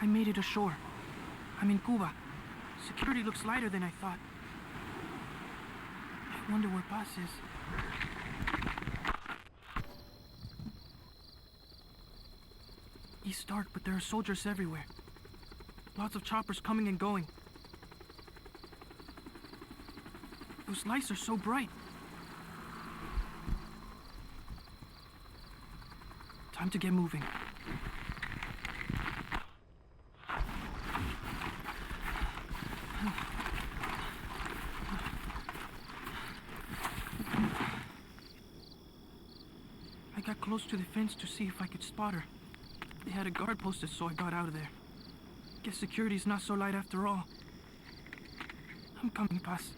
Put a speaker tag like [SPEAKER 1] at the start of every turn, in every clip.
[SPEAKER 1] I made it ashore. I'm in Cuba. Security looks lighter than I thought. I wonder where Paz is. It's dark, but there are soldiers everywhere. Lots of choppers coming and going. Those lights are so bright. Time to get moving. I got close to the fence to see if I could spot her. They had a guard posted, so I got out of there. Guess security's not so light after all. I'm coming, Paz.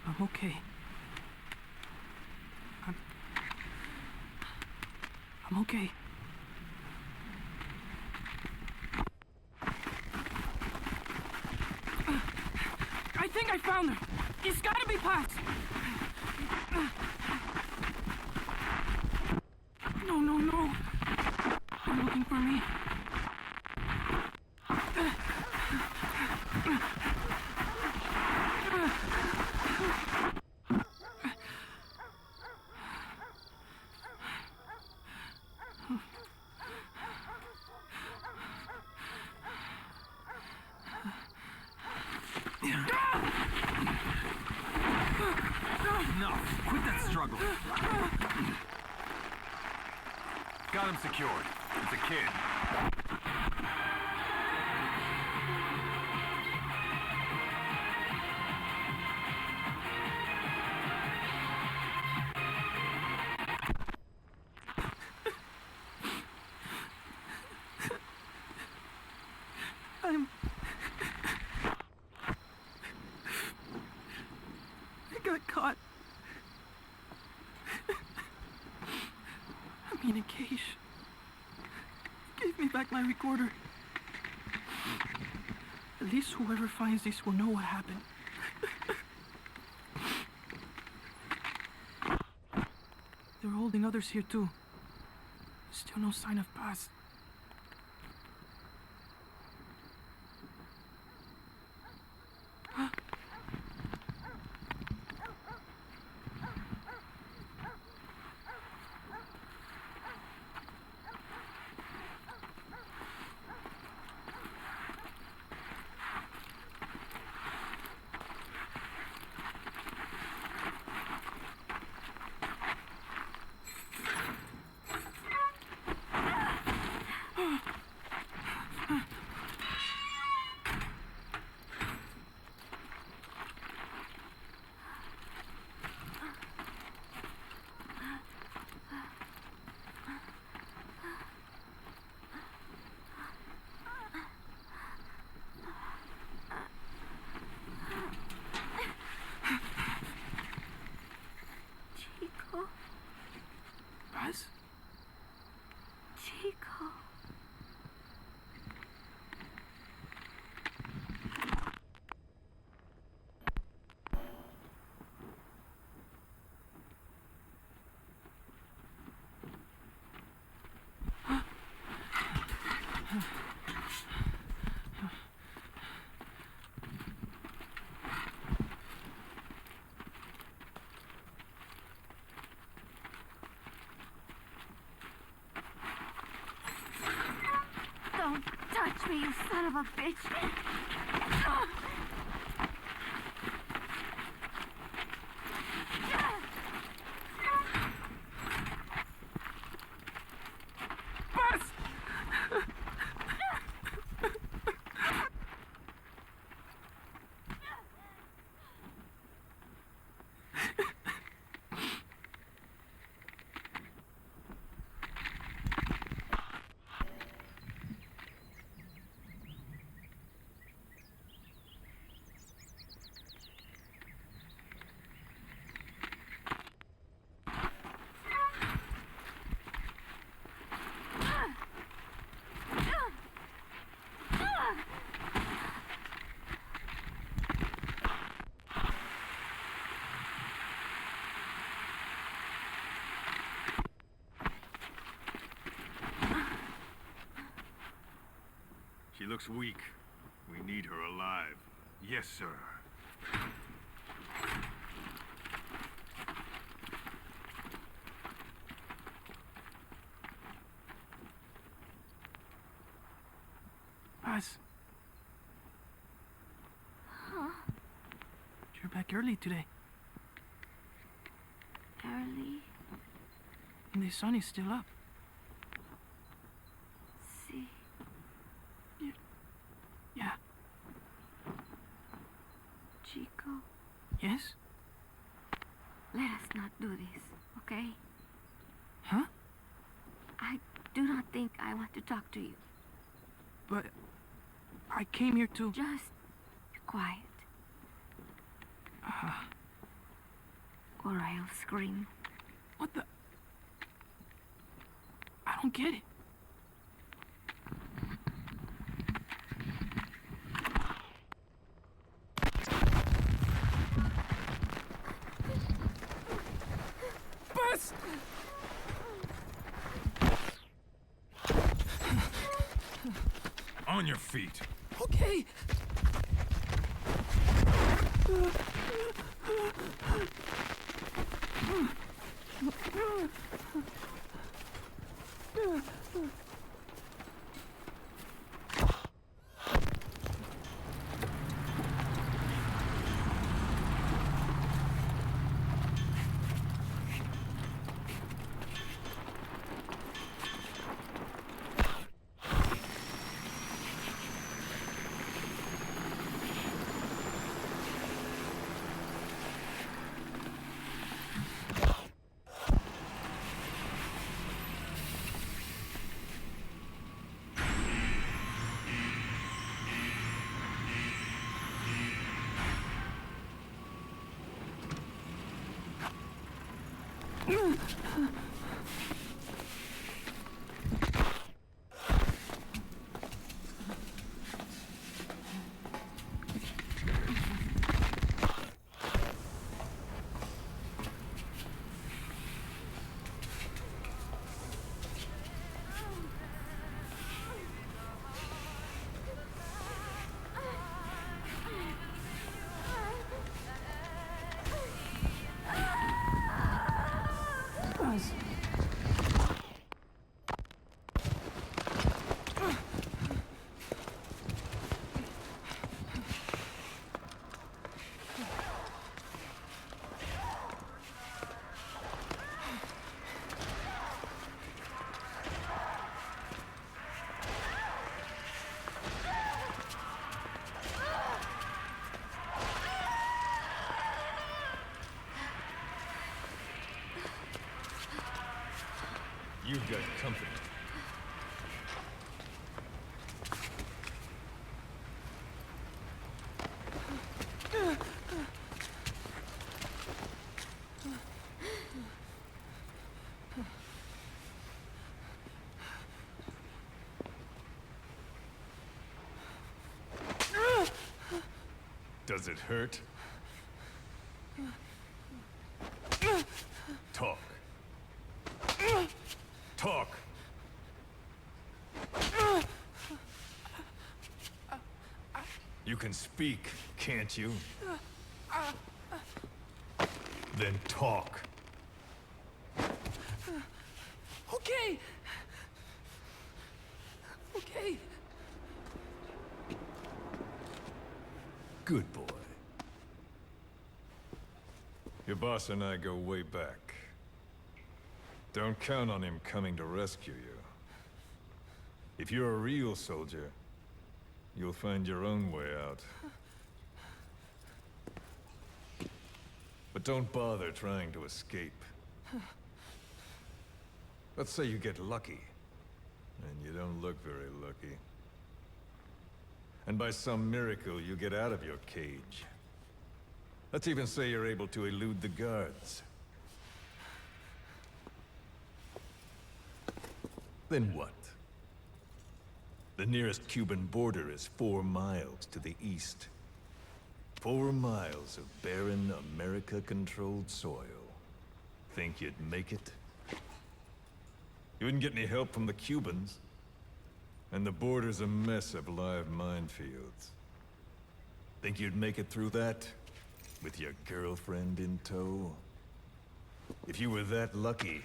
[SPEAKER 1] I'm okay. I'm okay. I think I found her. It's gotta be Paz. No. They're looking for me.
[SPEAKER 2] Enough! Quit that struggle! Got him secured. It's a kid.
[SPEAKER 1] I got caught. I'm in a cage. Give me back my recorder. At least whoever finds this will know what happened. They're holding others here too. Still no sign of Paz. Paz?
[SPEAKER 3] Chico. Don't touch me, you son of a bitch!
[SPEAKER 2] looks weak. We need her alive. Yes, sir.
[SPEAKER 1] Paz.
[SPEAKER 3] Huh?
[SPEAKER 1] You're back early today.
[SPEAKER 3] Early?
[SPEAKER 1] And the sun is still up.
[SPEAKER 3] See.
[SPEAKER 1] Yeah.
[SPEAKER 3] Chico,
[SPEAKER 1] Yes?
[SPEAKER 3] let us not do this, okay?
[SPEAKER 1] Huh?
[SPEAKER 3] I do not think I want to talk to you.
[SPEAKER 1] But I came here to...
[SPEAKER 3] Just be quiet,
[SPEAKER 1] Uh,
[SPEAKER 3] or I'll scream.
[SPEAKER 1] what the... I don't get it. Bus!
[SPEAKER 2] On your feet.
[SPEAKER 1] Okay. Buzz.
[SPEAKER 2] You've got company. Does it hurt? Talk. Talk. You can speak, can't you? Then talk.
[SPEAKER 1] Okay. Okay.
[SPEAKER 2] Good boy. Your boss and I go way back. Don't count on him coming to rescue you. If you're a real soldier, you'll find your own way out. But don't bother trying to escape. Let's say you get lucky, and you don't look very lucky. And by some miracle, you get out of your cage. Let's even say you're able to elude the guards. Then what? The nearest Cuban border is 4 miles to the east. 4 miles of barren, America-controlled soil. Think you'd make it? You wouldn't get any help from the Cubans. And the border's a mess of live minefields. Think you'd make it through that? With your girlfriend in tow? If you were that lucky,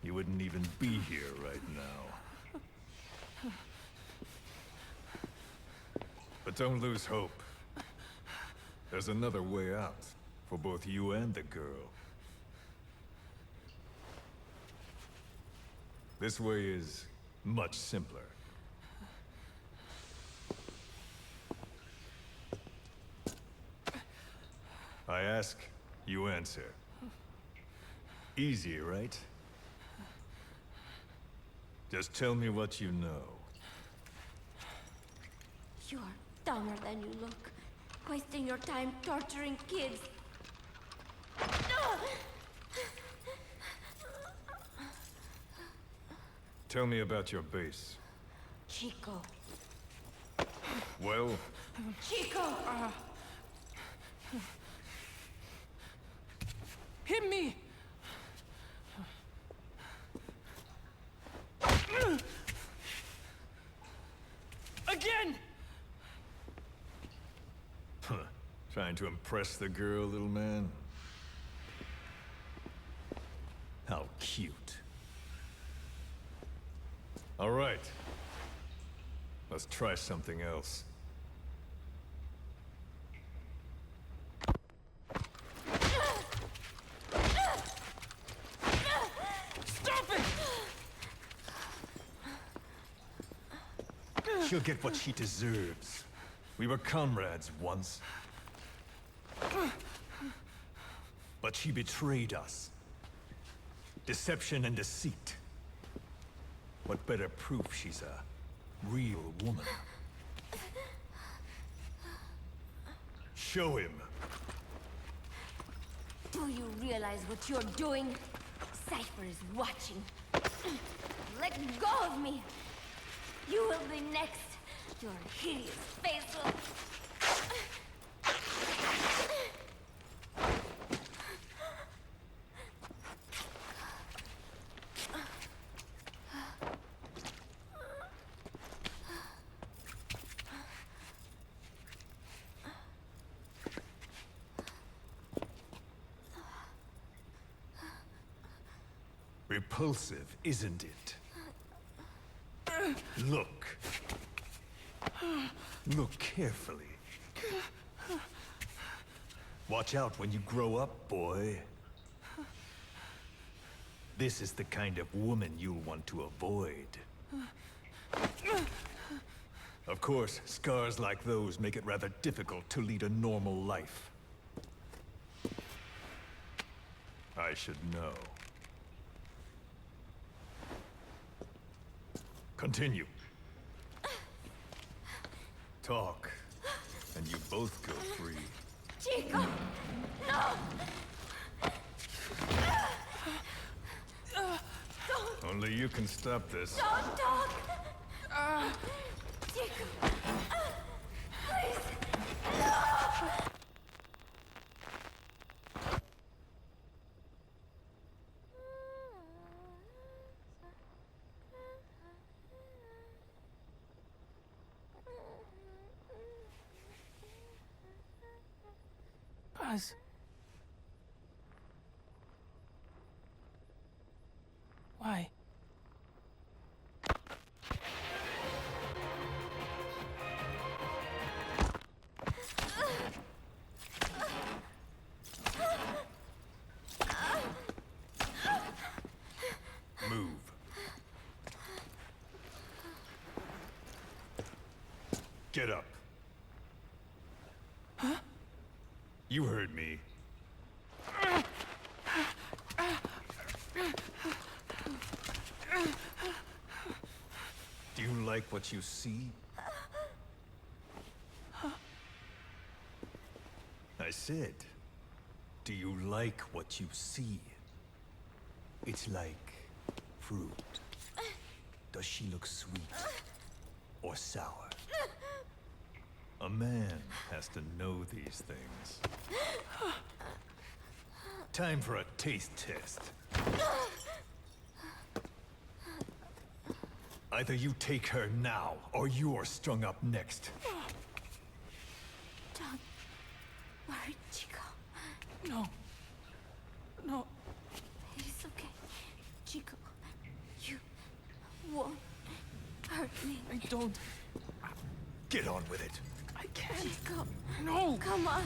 [SPEAKER 2] you wouldn't even be here right now. But don't lose hope. There's another way out, for both you and the girl. This way is much simpler. I ask, you answer. Easy, right? Just tell me what you know.
[SPEAKER 4] You're dumber than you look. Wasting your time torturing kids.
[SPEAKER 2] Tell me about your base.
[SPEAKER 4] Chico.
[SPEAKER 2] Well,
[SPEAKER 4] Chico!
[SPEAKER 1] Hit me! Again!
[SPEAKER 2] trying to impress the girl, little man? How cute. All right. Let's try something else.
[SPEAKER 1] Stop it!
[SPEAKER 2] She'll get what she deserves. We were comrades once. But she betrayed us. Deception and deceit. What better proof she's a real woman? Show him.
[SPEAKER 4] Do you realize what you're doing? Cypher is watching. Let go of me! You will be next. Your hideous face will...
[SPEAKER 2] Repulsive, isn't it? Look. Look carefully. Watch out when you grow up, boy. This is the kind of woman you'll want to avoid. Of course, scars like those make it rather difficult to lead a normal life. I should know. Continue. Talk, and you both go free.
[SPEAKER 4] Chico! No!
[SPEAKER 2] Only you can stop this.
[SPEAKER 4] Don't talk! Chico! Please! No!
[SPEAKER 1] Buzz. Why?
[SPEAKER 2] Move. Get up.
[SPEAKER 1] Huh?
[SPEAKER 2] You heard me. Do you like what you see? I said, do you like what you see? It's like fruit. Does she look sweet or sour? A man has to know these things. Time for a taste test. Either you take her now, or you're strung up next.
[SPEAKER 4] Don't worry, Chico.
[SPEAKER 1] No. No.
[SPEAKER 4] It's okay. Chico, you won't hurt me.
[SPEAKER 1] I don't.
[SPEAKER 2] Get on with it.
[SPEAKER 1] I can't.
[SPEAKER 4] Chico,
[SPEAKER 1] No.
[SPEAKER 4] come on.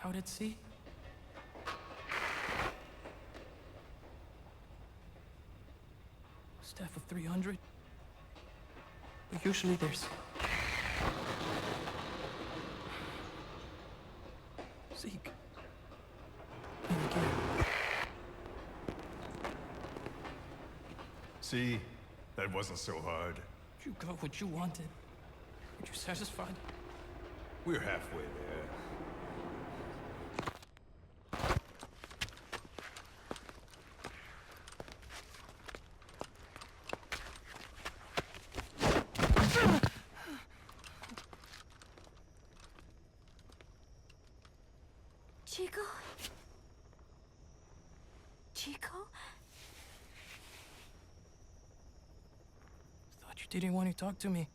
[SPEAKER 1] Out at sea? Staff of 300? But usually there's... Zeke. And again.
[SPEAKER 2] See? That wasn't so hard.
[SPEAKER 1] You got what you wanted. Were you satisfied?
[SPEAKER 2] We're halfway there.
[SPEAKER 4] Chico? Chico?
[SPEAKER 1] Thought you didn't want to talk to me.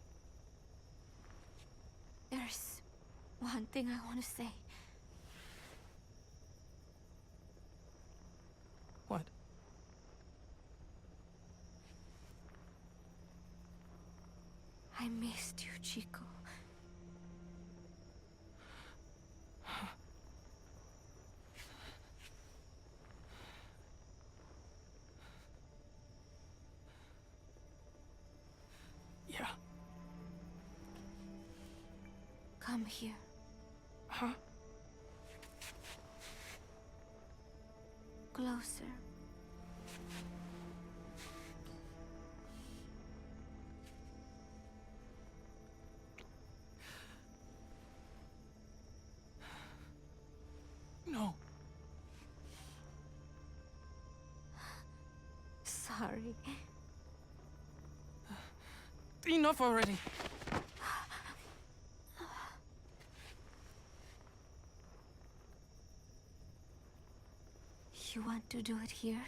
[SPEAKER 4] There's one thing I want to say.
[SPEAKER 1] What?
[SPEAKER 4] I missed you, Chico.
[SPEAKER 1] Yeah.
[SPEAKER 4] Come here.
[SPEAKER 1] Huh?
[SPEAKER 4] Closer.
[SPEAKER 1] No.
[SPEAKER 4] Sorry.
[SPEAKER 1] Enough already.
[SPEAKER 4] You want to do it here?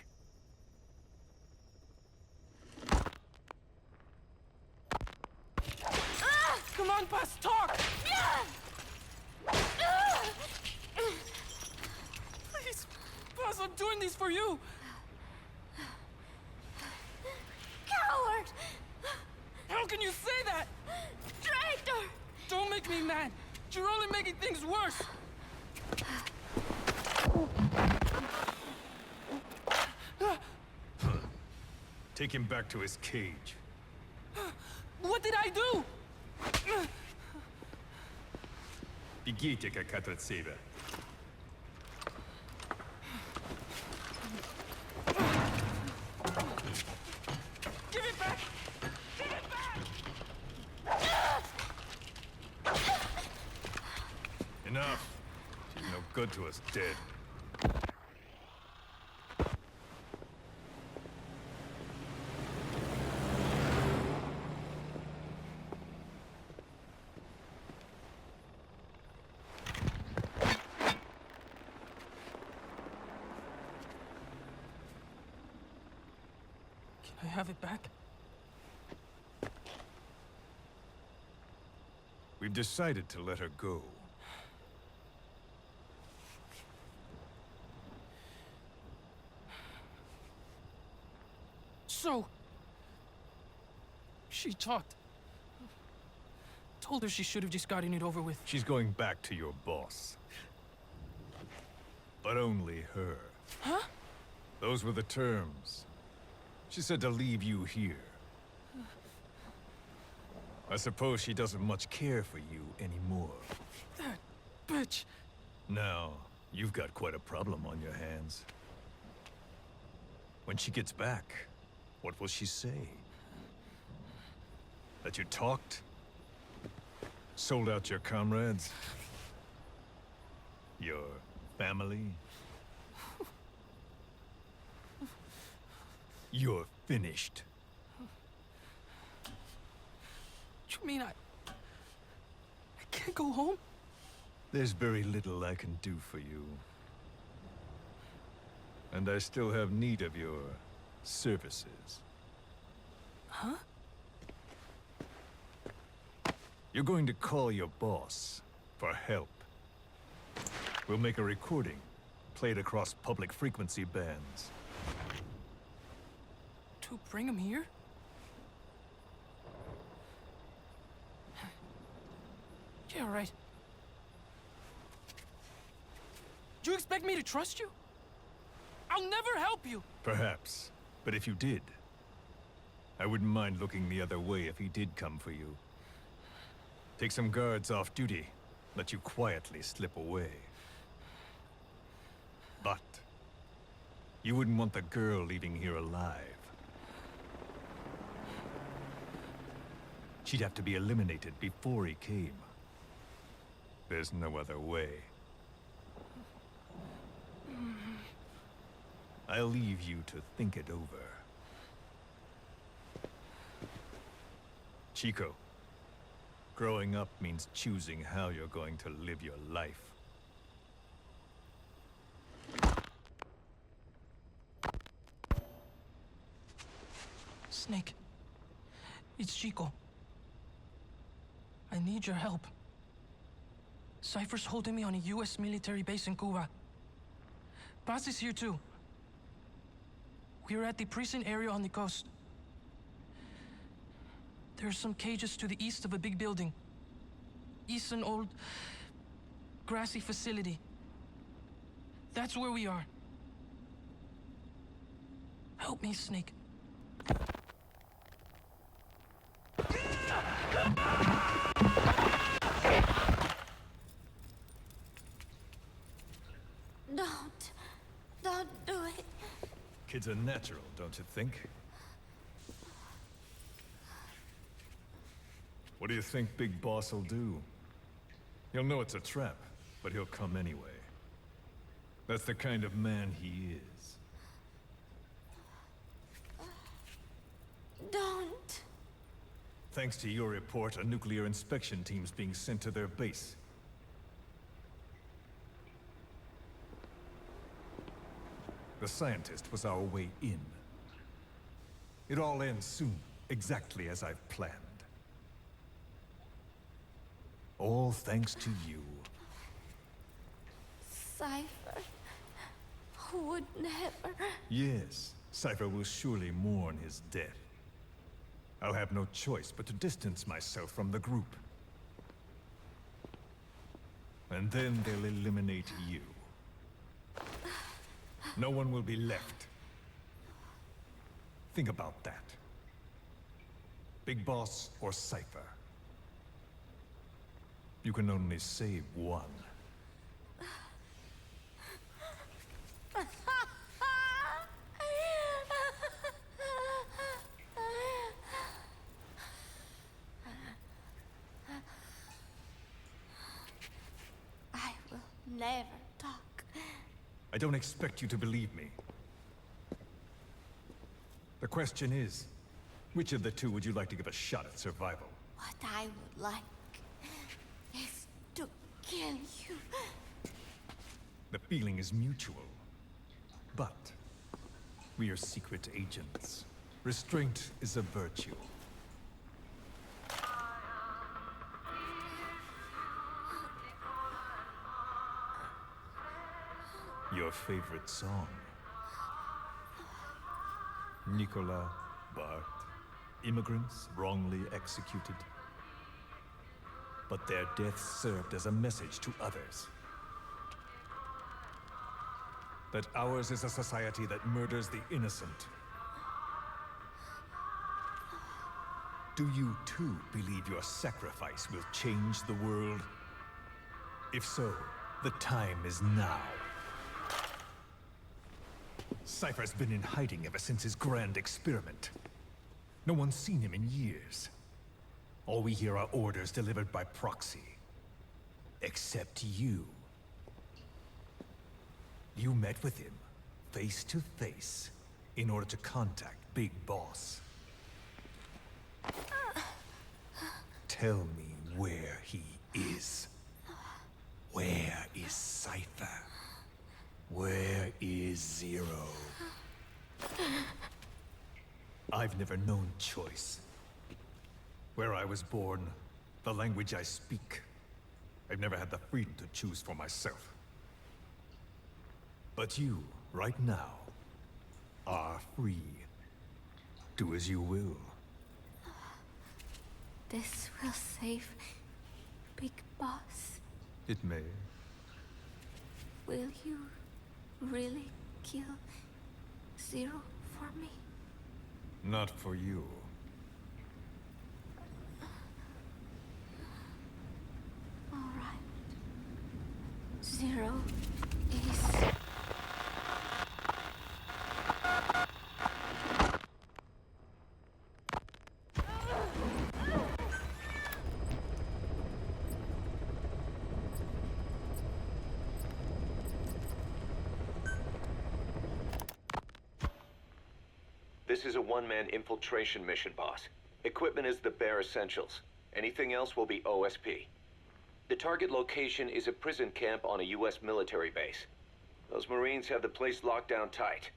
[SPEAKER 1] Come on, Paz, talk! Please, Paz, I'm doing this for you.
[SPEAKER 4] Coward!
[SPEAKER 1] How can you say that?
[SPEAKER 4] Traitor!
[SPEAKER 1] Don't make me mad. You're only making things worse.
[SPEAKER 2] Take him back to his cage.
[SPEAKER 1] What did I do?
[SPEAKER 2] Бегите, как от себя.
[SPEAKER 1] Give it back! Give it back!
[SPEAKER 2] Enough. She's no good to us dead.
[SPEAKER 1] Can I have it back?
[SPEAKER 2] We've decided to let her go.
[SPEAKER 1] So... she talked. Told her she should have just gotten it over with.
[SPEAKER 2] She's going back to your boss. But only her.
[SPEAKER 1] Huh?
[SPEAKER 2] Those were the terms. She said to leave you here. I suppose she doesn't much care for you anymore.
[SPEAKER 1] That bitch.
[SPEAKER 2] Now, you've got quite a problem on your hands. When she gets back, what will she say? That you talked? Sold out your comrades? Your family? You're finished.
[SPEAKER 1] You mean can't go home?
[SPEAKER 2] There's very little I can do for you. And I still have need of your services.
[SPEAKER 1] Huh?
[SPEAKER 2] You're going to call your boss for help. We'll make a recording, play it across public frequency bands.
[SPEAKER 1] To bring him here? Yeah, right. Do you expect me to trust you? I'll never help you!
[SPEAKER 2] Perhaps. But if you did, I wouldn't mind looking the other way if he did come for you. Take some guards off duty, let you quietly slip away. But you wouldn't want the girl leaving here alive. She'd have to be eliminated before he came. There's no other way. I'll leave you to think it over. Chico, growing up means choosing how you're going to live your life.
[SPEAKER 1] Snake. It's Chico. I need your help. Cypher's holding me on a U.S. military base in Cuba. Paz is here too. We're at the prison area on the coast. There are some cages to the east of a big building. East an old, grassy facility. That's where we are. Help me, Snake.
[SPEAKER 4] Don't do it.
[SPEAKER 2] Kids are natural, don't you think? What do you think Big Boss will do? He'll know it's a trap, but he'll come anyway. That's the kind of man he is.
[SPEAKER 4] Don't.
[SPEAKER 2] Thanks to your report, a nuclear inspection team's being sent to their base. The scientist was our way in. It all ends soon, exactly as I've planned. All thanks to you.
[SPEAKER 4] Cypher would never.
[SPEAKER 2] Yes, Cypher will surely mourn his death. I'll have no choice but to distance myself from the group. And then they'll eliminate you. No one will be left. Think about that. Big Boss or Cypher. You can only save one.
[SPEAKER 4] I will never talk.
[SPEAKER 2] I don't expect you to believe me. The question is, which of the two would you like to give a shot at survival?
[SPEAKER 4] What I would like is to kill you.
[SPEAKER 2] The feeling is mutual. But we are secret agents. Restraint is a virtue. Your favorite song? Nicola, Bart, immigrants wrongly executed. But their deaths served as a message to others. That ours is a society that murders the innocent. Do you too believe your sacrifice will change the world? If so, the time is now. Cypher's been in hiding ever since his grand experiment. No one's seen him in years. All we hear are orders delivered by proxy. Except you. You met with him, face to face, in order to contact Big Boss. Tell me where he is? Where is Cypher? Where is Zero? I've never known choice. Where I was born, the language I speak, I've never had the freedom to choose for myself. But you, right now, are free. Do as you will.
[SPEAKER 4] This will save Big Boss.
[SPEAKER 2] It may.
[SPEAKER 4] Will you really kill Zero for me?
[SPEAKER 2] Not for you.
[SPEAKER 4] All right. Zero is...
[SPEAKER 5] This is a one-man infiltration mission, boss. Equipment is the bare essentials. Anything else will be OSP. The target location is a prison camp on a U.S. military base. Those Marines have the place locked down tight.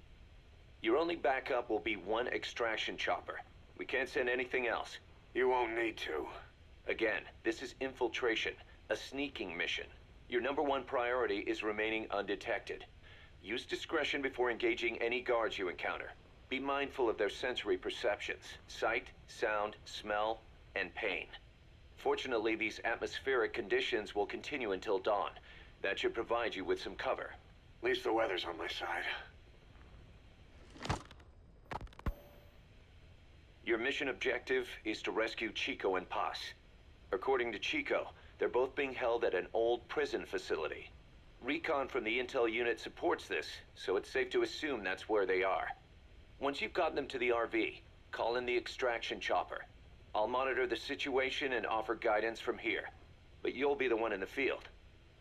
[SPEAKER 5] Your only backup will be one extraction chopper. We can't send anything else.
[SPEAKER 6] You won't need to.
[SPEAKER 5] Again, this is infiltration, a sneaking mission. Your number one priority is remaining undetected. Use discretion before engaging any guards you encounter. Be mindful of their sensory perceptions: sight, sound, smell, and pain. Fortunately, these atmospheric conditions will continue until dawn. That should provide you with some cover.
[SPEAKER 6] At least the weather's on my side.
[SPEAKER 5] Your mission objective is to rescue Chico and Paz. According to Chico, they're both being held at an old prison facility. Recon from the intel unit supports this, so it's safe to assume that's where they are. Once you've gotten them to the RV, call in the extraction chopper. I'll monitor the situation and offer guidance from here, but you'll be the one in the field.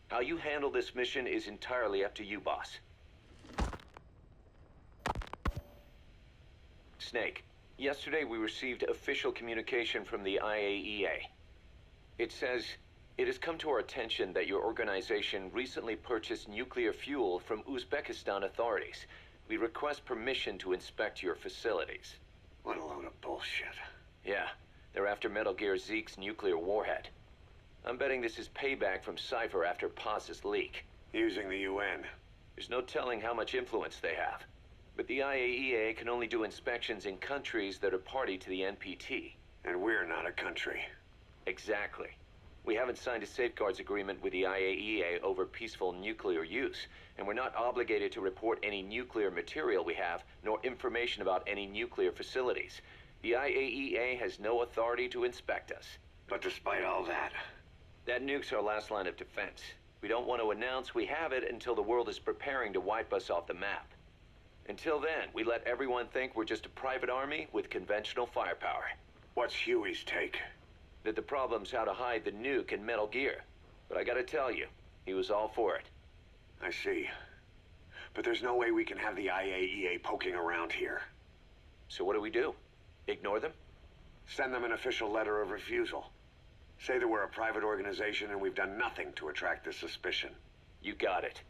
[SPEAKER 5] How you handle this mission is entirely up to you, boss. Snake, yesterday we received official communication from the IAEA. It says, it has come to our attention that your organization recently purchased nuclear fuel from Uzbekistan authorities. We request permission to inspect your facilities.
[SPEAKER 6] What a load of bullshit.
[SPEAKER 5] Yeah, they're after Metal Gear Zeke's nuclear warhead. I'm betting this is payback from Cypher after Paz's leak.
[SPEAKER 6] Using the UN.
[SPEAKER 5] There's no telling how much influence they have. But the IAEA can only do inspections in countries that are party to the NPT.
[SPEAKER 6] And we're not a country.
[SPEAKER 5] Exactly. We haven't signed a safeguards agreement with the IAEA over peaceful nuclear use, and we're not obligated to report any nuclear material we have, nor information about any nuclear facilities. The IAEA has no authority to inspect us.
[SPEAKER 6] But despite all that...
[SPEAKER 5] That nuke's our last line of defense. We don't want to announce we have it until the world is preparing to wipe us off the map. Until then, we let everyone think we're just a private army with conventional firepower.
[SPEAKER 6] What's Huey's take?
[SPEAKER 5] That the problem's how to hide the nuke in Metal Gear. But I gotta tell you, he was all for it.
[SPEAKER 6] I see. But there's no way we can have the IAEA poking around here.
[SPEAKER 5] So what do? Ignore them?
[SPEAKER 6] Send them an official letter of refusal. Say that we're a private organization and we've done nothing to attract this suspicion.
[SPEAKER 5] You got it.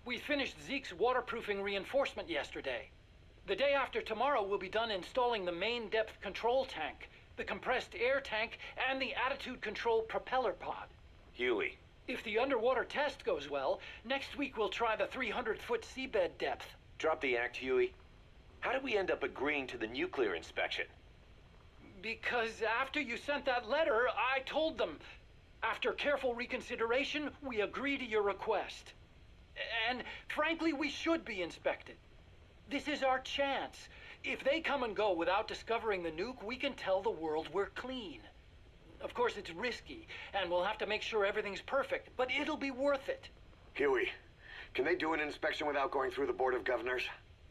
[SPEAKER 7] We finished Zeke's waterproofing reinforcement yesterday. The day after tomorrow, we'll be done installing the main depth control tank, the compressed air tank, and the attitude control propeller pod.
[SPEAKER 5] Huey.
[SPEAKER 7] If the underwater test goes well, next week we'll try the 300-foot seabed depth.
[SPEAKER 5] Drop the act, Huey. How did we end up agreeing to the nuclear inspection?
[SPEAKER 7] Because after you sent that letter, I told them. After careful reconsideration, we agree to your request. And frankly, we should be inspected. This is our chance. If they come and go without discovering the nuke, we can tell the world we're clean. Of course, it's risky, and we'll have to make sure everything's perfect, but it'll be worth it.
[SPEAKER 6] Huey, can they do an inspection without going through the Board of Governors?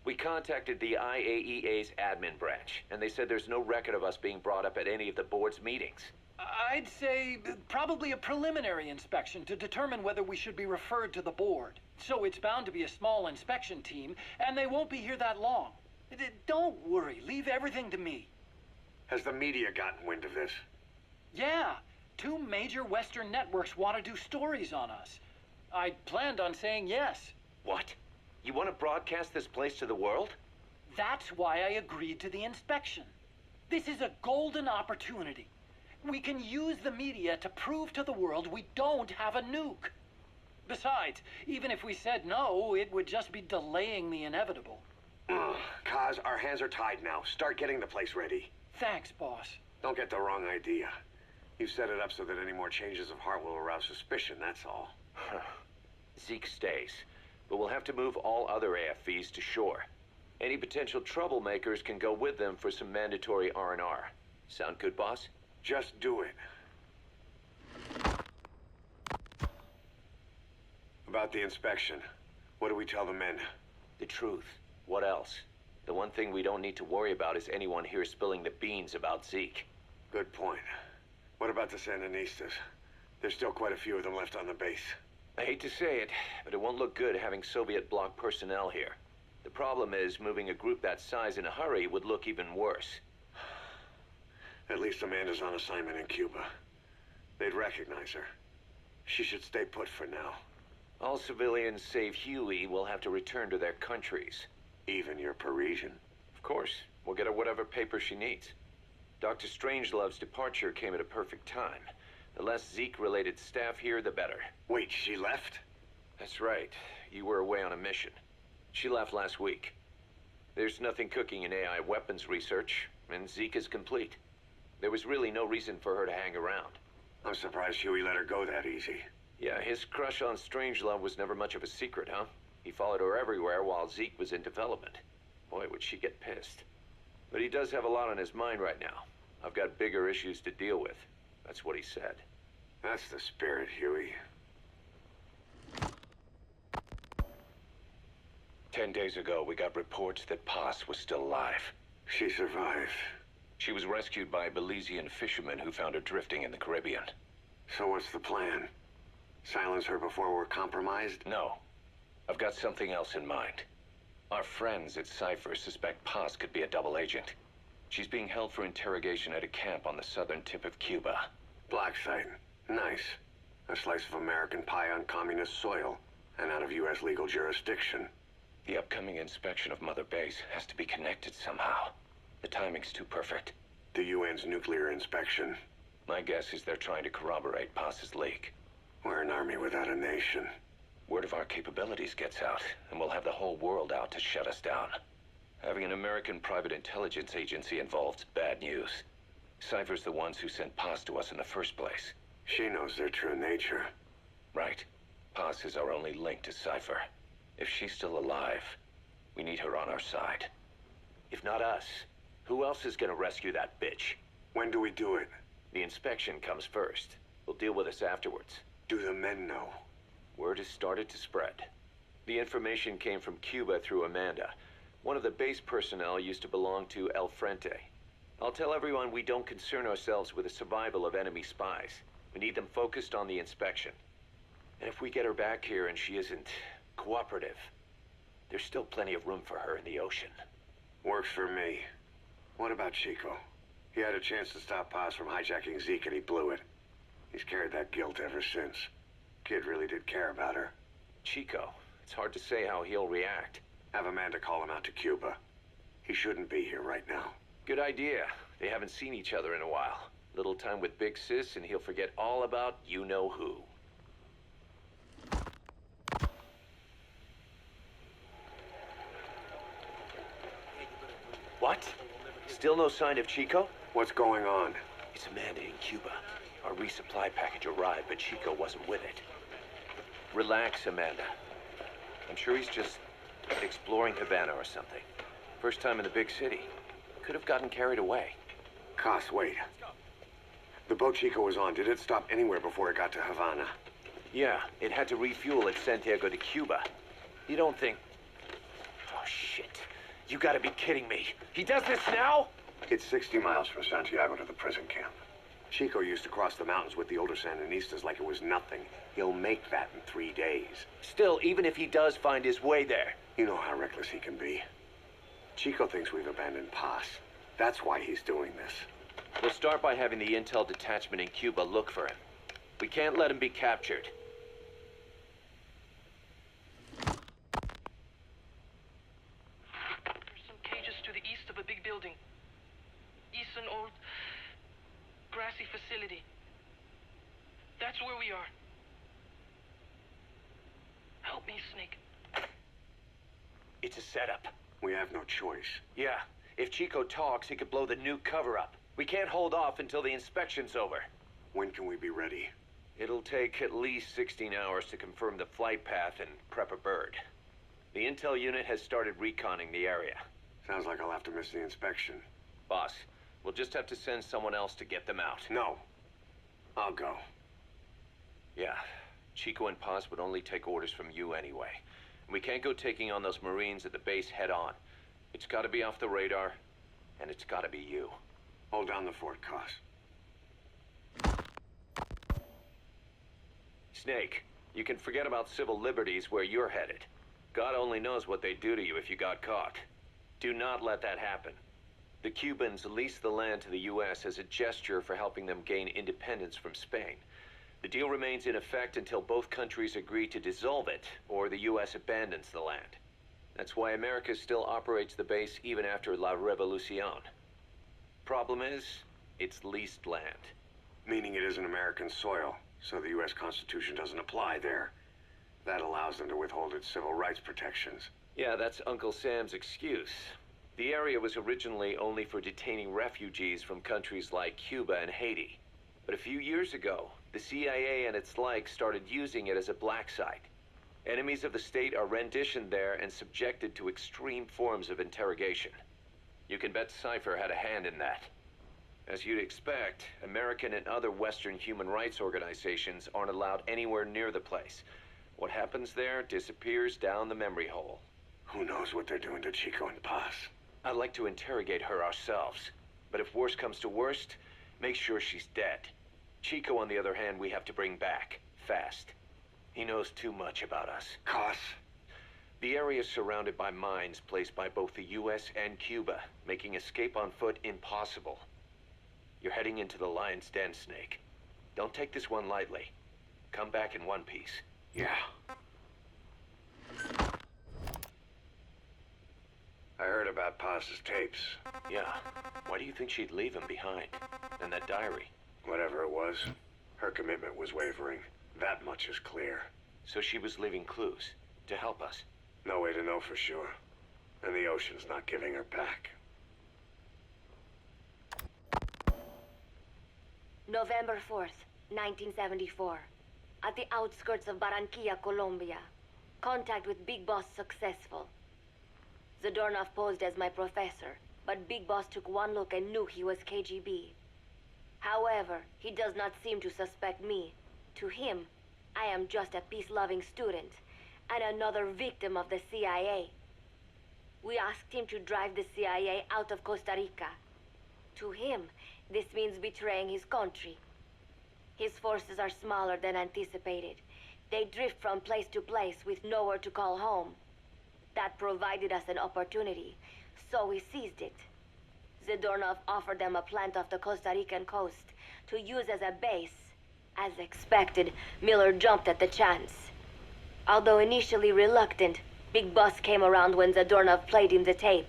[SPEAKER 5] We contacted the IAEA's admin branch, and they said there's no record of us being brought up at any of the board's meetings.
[SPEAKER 7] I'd say probably a preliminary inspection to determine whether we should be referred to the board. So it's bound to be a small inspection team, and they won't be here that long. Don't worry, leave everything to me.
[SPEAKER 6] Has the media gotten wind of this?
[SPEAKER 7] Yeah, 2 major Western networks want to do stories on us. I planned on saying yes.
[SPEAKER 5] What? You want to broadcast this place to the world?
[SPEAKER 7] That's why I agreed to the inspection. This is a golden opportunity. We can use the media to prove to the world we don't have a nuke. Besides, even if we said no, it would just be delaying the inevitable.
[SPEAKER 6] Kaz, our hands are tied now. Start getting the place ready.
[SPEAKER 7] Thanks, boss.
[SPEAKER 6] Don't get the wrong idea. You've set it up so that any more changes of heart will arouse suspicion, that's all.
[SPEAKER 5] Zeke stays, but we'll have to move all other AFVs to shore. Any potential troublemakers can go with them for some mandatory R&R. Sound good, boss?
[SPEAKER 6] Just do it. About the inspection, what do we tell the men?
[SPEAKER 5] The truth. What else? The one thing we don't need to worry about is anyone here spilling the beans about Zeke.
[SPEAKER 6] Good point. What about the Sandinistas? There's still quite a few of them left on the base.
[SPEAKER 5] I hate to say it, but it won't look good having Soviet bloc personnel here. The problem is, moving a group that size in a hurry would look even worse.
[SPEAKER 6] At least Amanda's on assignment in Cuba. They'd recognize her. She should stay put for now.
[SPEAKER 5] All civilians save Huey will have to return to their countries.
[SPEAKER 6] Even your Parisian?
[SPEAKER 5] Of course. We'll get her whatever paper she needs. Dr. Strangelove's departure came at a perfect time. The less Zeke-related staff here, the better.
[SPEAKER 6] Wait, she left?
[SPEAKER 5] That's right. You were away on a mission. She left last week. There's nothing cooking in AI weapons research, and Zeke is complete. There was really no reason for her to hang around.
[SPEAKER 6] I'm surprised Huey let her go that easy.
[SPEAKER 5] Yeah, his crush on Strangelove was never much of a secret, huh? He followed her everywhere while Zeke was in development. Boy, would she get pissed. But he does have a lot on his mind right now. I've got bigger issues to deal with. That's what he said.
[SPEAKER 6] That's the spirit, Huey.
[SPEAKER 5] 10 days ago, we got reports that Paz was still alive.
[SPEAKER 6] She survived.
[SPEAKER 5] She was rescued by Belizean fishermen who found her drifting in the Caribbean.
[SPEAKER 6] So what's the plan? Silence her before we're compromised?
[SPEAKER 5] No. I've got something else in mind. Our friends at Cypher suspect Paz could be a double agent. She's being held for interrogation at a camp on the southern tip of Cuba.
[SPEAKER 6] Black site. Nice. A slice of American pie on communist soil, and out of U.S. legal jurisdiction.
[SPEAKER 5] The upcoming inspection of Mother Base has to be connected somehow. The timing's too perfect.
[SPEAKER 6] The UN's nuclear inspection.
[SPEAKER 5] My guess is they're trying to corroborate Paz's leak.
[SPEAKER 6] We're an army without a nation.
[SPEAKER 5] Word of our capabilities gets out, and we'll have the whole world out to shut us down. Having an American private intelligence agency involved's bad news. Cypher's the ones who sent Paz to us in the first place.
[SPEAKER 6] She knows their true nature.
[SPEAKER 5] Right. Paz is our only link to Cypher. If she's still alive, we need her on our side. If not us, who else is gonna rescue that bitch?
[SPEAKER 6] When do we do it?
[SPEAKER 5] The inspection comes first. We'll deal with us afterwards.
[SPEAKER 6] Do the men know?
[SPEAKER 5] Word has started to spread. The information came from Cuba through Amanda. One of the base personnel used to belong to El Frente. I'll tell everyone we don't concern ourselves with the survival of enemy spies. We need them focused on the inspection. And if we get her back here and she isn't cooperative, there's still plenty of room for her in the ocean.
[SPEAKER 6] Works for me. What about Chico? He had a chance to stop Paz from hijacking Zeke and he blew it. He's carried that guilt ever since. Kid really did care about her.
[SPEAKER 5] Chico, it's hard to say how he'll react.
[SPEAKER 6] Have Amanda call him out to Cuba. He shouldn't be here right now.
[SPEAKER 5] Good idea. They haven't seen each other in a while. Little time with Big Sis and he'll forget all about you-know-who. What? Still no sign of Chico?
[SPEAKER 6] What's going on?
[SPEAKER 5] It's Amanda in Cuba. Our resupply package arrived, but Chico wasn't with it. Relax, Amanda. I'm sure he's just exploring Havana or something. First time in the big city. Could have gotten carried away.
[SPEAKER 6] Cos, wait. The boat Chico was on, did it stop anywhere before it got to Havana?
[SPEAKER 5] Yeah, it had to refuel at Santiago de Cuba. You don't think... Oh, shit. You gotta be kidding me. He does this now?
[SPEAKER 6] It's 60 miles from Santiago to the prison camp. Chico used to cross the mountains with the older Sandinistas like it was nothing. He'll make that in 3 days.
[SPEAKER 5] Still, even if he does find his way there...
[SPEAKER 6] You know how reckless he can be. Chico thinks we've abandoned Paz. That's why he's doing this.
[SPEAKER 5] We'll start by having the intel detachment in Cuba look for him. We can't let him be captured.
[SPEAKER 8] There's some cages to the east of a big building. East an old grassy facility. That's where we are. Help me, Snake.
[SPEAKER 5] It's a setup.
[SPEAKER 6] We have no choice.
[SPEAKER 5] Yeah, if Chico talks, he could blow the new cover-up. We can't hold off until the inspection's over.
[SPEAKER 6] When can we be ready?
[SPEAKER 5] It'll take at least 16 hours to confirm the flight path and prep a bird. The intel unit has started reconning the area.
[SPEAKER 6] Sounds like I'll have to miss the inspection.
[SPEAKER 5] Boss, we'll just have to send someone else to get them out.
[SPEAKER 6] No. I'll go.
[SPEAKER 5] Yeah, Chico and Paz would only take orders from you anyway. We can't go taking on those Marines at the base head-on. It's gotta be off the radar, and it's gotta be you.
[SPEAKER 6] Hold down the fort, Cos.
[SPEAKER 5] Snake, you can forget about civil liberties where you're headed. God only knows what they'd do to you if you got caught. Do not let that happen. The Cubans leased the land to the U.S. as a gesture for helping them gain independence from Spain. The deal remains in effect until both countries agree to dissolve it, or the U.S. abandons the land. That's why America still operates the base even after La Revolucion. Problem is, it's leased land.
[SPEAKER 6] Meaning it isn't American soil, so the U.S. Constitution doesn't apply there. That allows them to withhold its civil rights protections.
[SPEAKER 5] Yeah, that's Uncle Sam's excuse. The area was originally only for detaining refugees from countries like Cuba and Haiti. But a few years ago, the CIA and its like started using it as a black site. Enemies of the state are renditioned there and subjected to extreme forms of interrogation. You can bet Cypher had a hand in that. As you'd expect, American and other Western human rights organizations aren't allowed anywhere near the place. What happens there disappears down the memory hole.
[SPEAKER 6] Who knows what they're doing to Chico and Paz?
[SPEAKER 5] I'd like to interrogate her ourselves. But if worst comes to worst, make sure she's dead. Chico, on the other hand, we have to bring back, fast. He knows too much about us.
[SPEAKER 6] Cos?
[SPEAKER 5] The area is surrounded by mines placed by both the U.S. and Cuba, making escape on foot impossible. You're heading into the lion's den, Snake. Don't take this one lightly. Come back in one piece.
[SPEAKER 6] Yeah. I heard about Paz's tapes.
[SPEAKER 5] Yeah. Why do you think she'd leave him behind? And that diary?
[SPEAKER 6] Whatever it was, her commitment was wavering. That much is clear.
[SPEAKER 5] So she was leaving clues to help us.
[SPEAKER 6] No way to know for sure. And the ocean's not giving her back.
[SPEAKER 4] November 4th, 1974. At the outskirts of Barranquilla, Colombia. Contact with Big Boss successful. Zadornov posed as my professor, but Big Boss took one look and knew he was KGB. However, he does not seem to suspect me. To him, I am just a peace-loving student, and another victim of the CIA. We asked him to drive the CIA out of Costa Rica. To him, this means betraying his country. His forces are smaller than anticipated. They drift from place to place with nowhere to call home. That provided us an opportunity, so we seized it. Zadornov offered them a plant off the Costa Rican coast to use as a base. As expected, Miller jumped at the chance. Although initially reluctant, Big Boss came around when Zadornov played him the tape.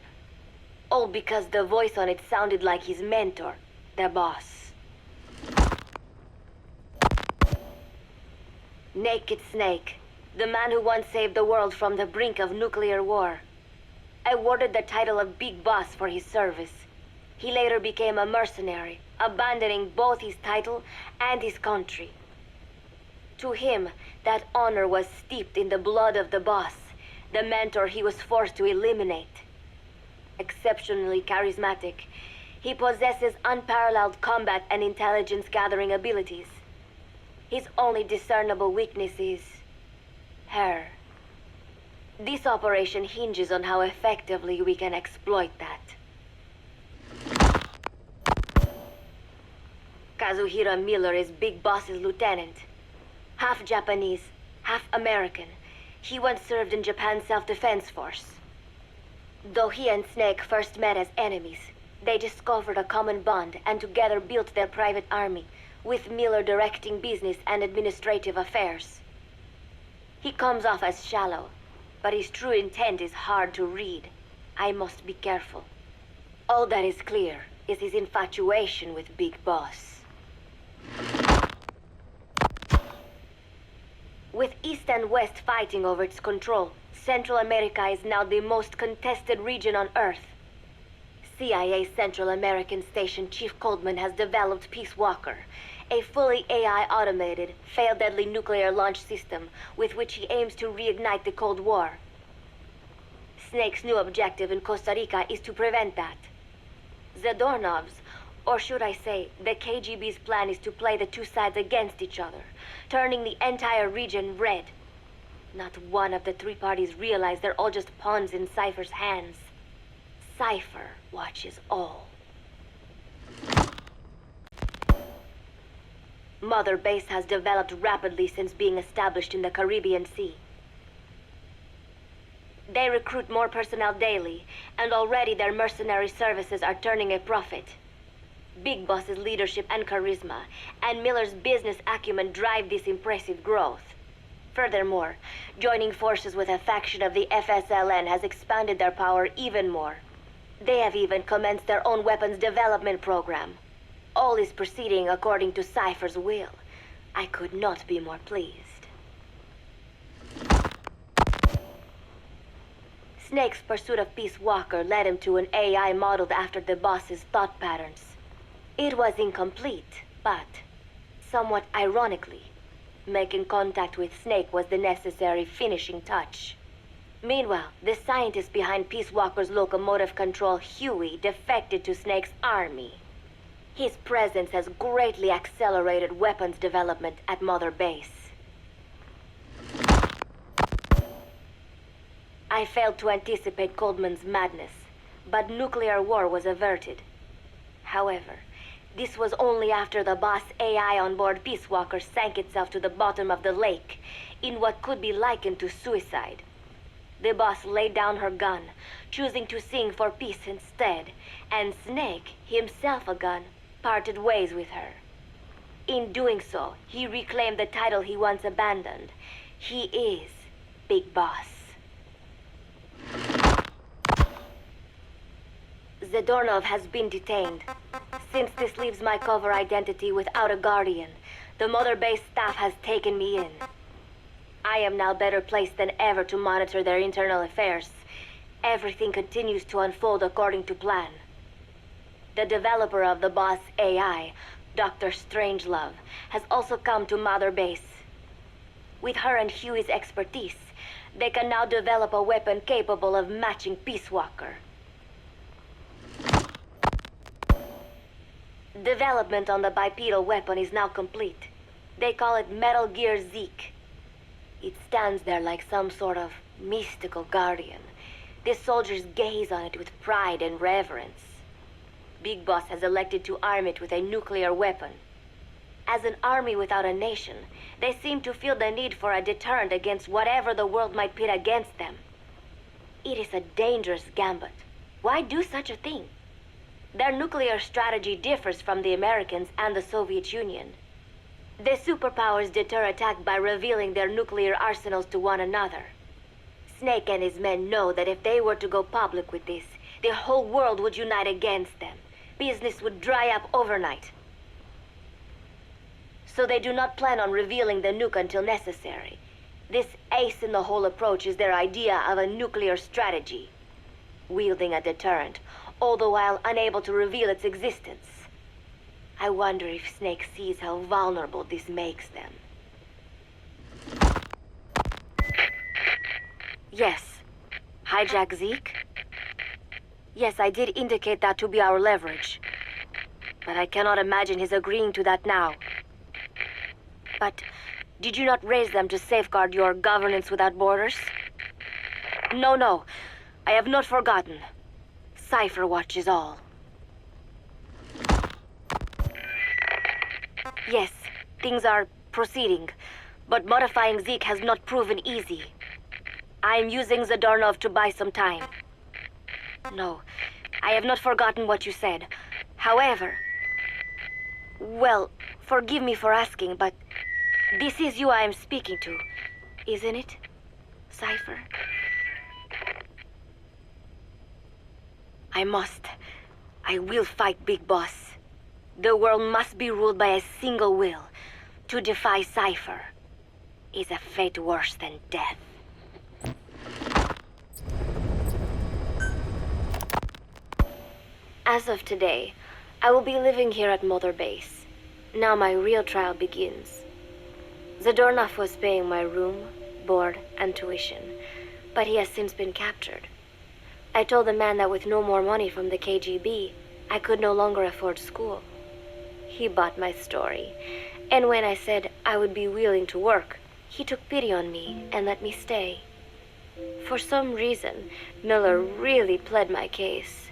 [SPEAKER 4] All because the voice on it sounded like his mentor, the boss. Naked Snake, the man who once saved the world from the brink of nuclear war. Awarded the title of Big Boss for his service. He later became a mercenary, abandoning both his title and his country. To him, that honor was steeped in the blood of the boss, the mentor he was forced to eliminate. Exceptionally charismatic, he possesses unparalleled combat and intelligence-gathering abilities. His only discernible weakness is her. This operation hinges on how effectively we can exploit that. Kazuhira Miller is Big Boss's lieutenant. Half Japanese, half American. He once served in Japan's self-defense force. Though he and Snake first met as enemies, They discovered a common bond and together built their private army, with Miller directing business and administrative affairs. He comes off as shallow, but his true intent is hard to read. I must be careful. All that is clear is his infatuation with Big Boss. With East and West fighting over its control, Central America is now the most contested region on Earth. CIA Central American Station Chief Coldman has developed Peace Walker, a fully AI-automated, fail-deadly nuclear launch system with which he aims to reignite the Cold War. Snake's new objective in Costa Rica is to prevent that. Zadornov's, or should I say, the KGB's plan is to play the two sides against each other, turning the entire region red. Not one of the three parties realize they're all just pawns in Cypher's hands. Cypher watches all. Mother Base has developed rapidly since being established in the Caribbean Sea. They recruit more personnel daily, and already their mercenary services are turning a profit. Big Boss's leadership and charisma, and Miller's business acumen drive this impressive growth. Furthermore, joining forces with a faction of the FSLN has expanded their power even more. They have even commenced their own weapons development program. All is proceeding according to Cypher's will. I could not be more pleased. Snake's pursuit of Peace Walker led him to an AI modeled after the boss's thought patterns. It was incomplete, but, somewhat ironically, making contact with Snake was the necessary finishing touch. Meanwhile, the scientist behind Peace Walker's locomotive control, Huey, defected to Snake's army. His presence has greatly accelerated weapons development at Mother Base. I failed to anticipate Coldman's madness, but nuclear war was averted. However, this was only after the boss AI on board Peace Walker sank itself to the bottom of the lake, in what could be likened to suicide. The boss laid down her gun, choosing to sing for peace instead, and Snake, himself a gun, parted ways with her. In doing so, he reclaimed the title he once abandoned. He is Big Boss. Zadornov has been detained. Since this leaves my cover identity without a guardian, the Mother Base staff has taken me in. I am now better placed than ever to monitor their internal affairs. Everything continues to unfold according to plan. The developer of the boss AI, Dr. Strangelove, has also come to Mother Base. With her and Huey's expertise, they can now develop a weapon capable of matching Peace Walker. Development on the bipedal weapon is now complete. They call it Metal Gear Zeke. It stands there like some sort of mystical guardian. The soldiers gaze on it with pride and reverence. Big Boss has elected to arm it with a nuclear weapon. As an army without a nation, they seem to feel the need for a deterrent against whatever the world might pit against them. It is a dangerous gambit. Why do such a thing? Their nuclear strategy differs from the Americans and the Soviet Union. The superpowers deter attack by revealing their nuclear arsenals to one another. Snake and his men know that if they were to go public with this, the whole world would unite against them. Business would dry up overnight. So they do not plan on revealing the nuke until necessary. This ace-in-the-hole approach is their idea of a nuclear strategy. Wielding a deterrent, all the while unable to reveal its existence. I wonder if Snake sees how vulnerable this makes them. Yes. Hijack Zeke? Yes, I did indicate that to be our leverage. But I cannot imagine his agreeing to that now. But did you not raise them to safeguard your governance without borders? No. I have not forgotten. Cypher watches all. Yes, things are proceeding, but modifying Zeke has not proven easy. I am using Zadornov to buy some time. No, I have not forgotten what you said. However, well, forgive me for asking, but this is you I am speaking to, isn't it, Cypher? I will fight Big Boss. The world must be ruled by a single will. To defy Cypher is a fate worse than death. As of today, I will be living here at Mother Base. Now my real trial begins. Zadornov was paying my room, board, and tuition, but he has since been captured. I told the man that with no more money from the KGB, I could no longer afford school. He bought my story, and when I said I would be willing to work, he took pity on me and let me stay. For some reason, Miller really pled my case.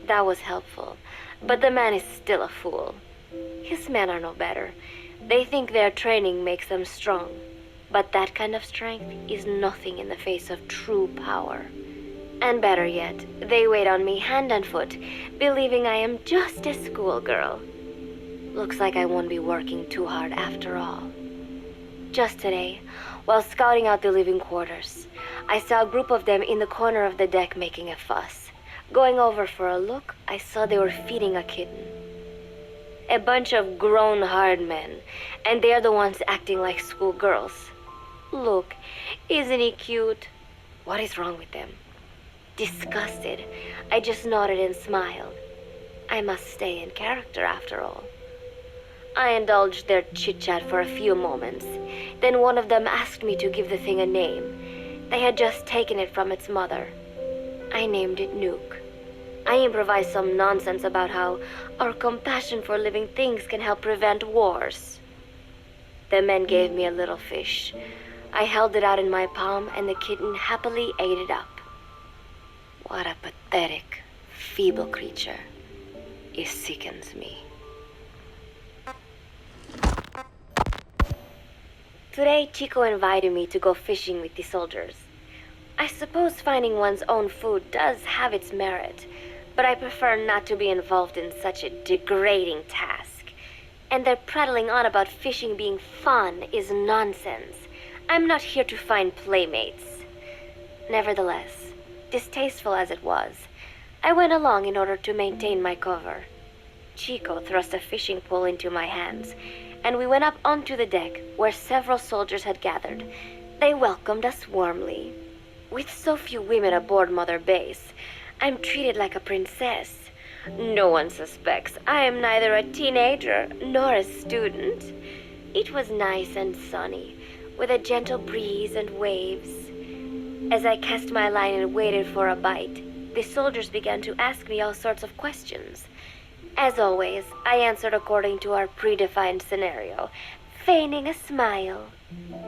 [SPEAKER 4] That was helpful, but the man is still a fool. His men are no better. They think their training makes them strong, but that kind of strength is nothing in the face of true power. And better yet, they wait on me hand and foot, believing I am just a schoolgirl. Looks like I won't be working too hard after all. Just today, while scouting out the living quarters, I saw a group of them in the corner of the deck making a fuss. Going over for a look, I saw they were feeding a kitten. A bunch of grown hard men, and they're the ones acting like schoolgirls. Look, isn't he cute? What is wrong with them? Disgusted, I just nodded and smiled. I must stay in character after all. I indulged their chit-chat for a few moments. Then one of them asked me to give the thing a name. They had just taken it from its mother. I named it Nuke. I improvised some nonsense about how our compassion for living things can help prevent wars. The men gave me a little fish. I held it out in my palm and the kitten happily ate it up. What a pathetic, feeble creature. It sickens me. Today, Chico invited me to go fishing with the soldiers. I suppose finding one's own food does have its merit, but I prefer not to be involved in such a degrading task. And their prattling on about fishing being fun is nonsense. I'm not here to find playmates. Nevertheless, distasteful as it was, I went along in order to maintain my cover. Chico thrust a fishing pole into my hands, and we went up onto the deck where several soldiers had gathered. They welcomed us warmly. With so few women aboard Mother Base, I'm treated like a princess. No one suspects I am neither a teenager nor a student. It was nice and sunny, with a gentle breeze and waves. As I cast my line and waited for a bite, the soldiers began to ask me all sorts of questions. As always, I answered according to our predefined scenario, feigning a smile.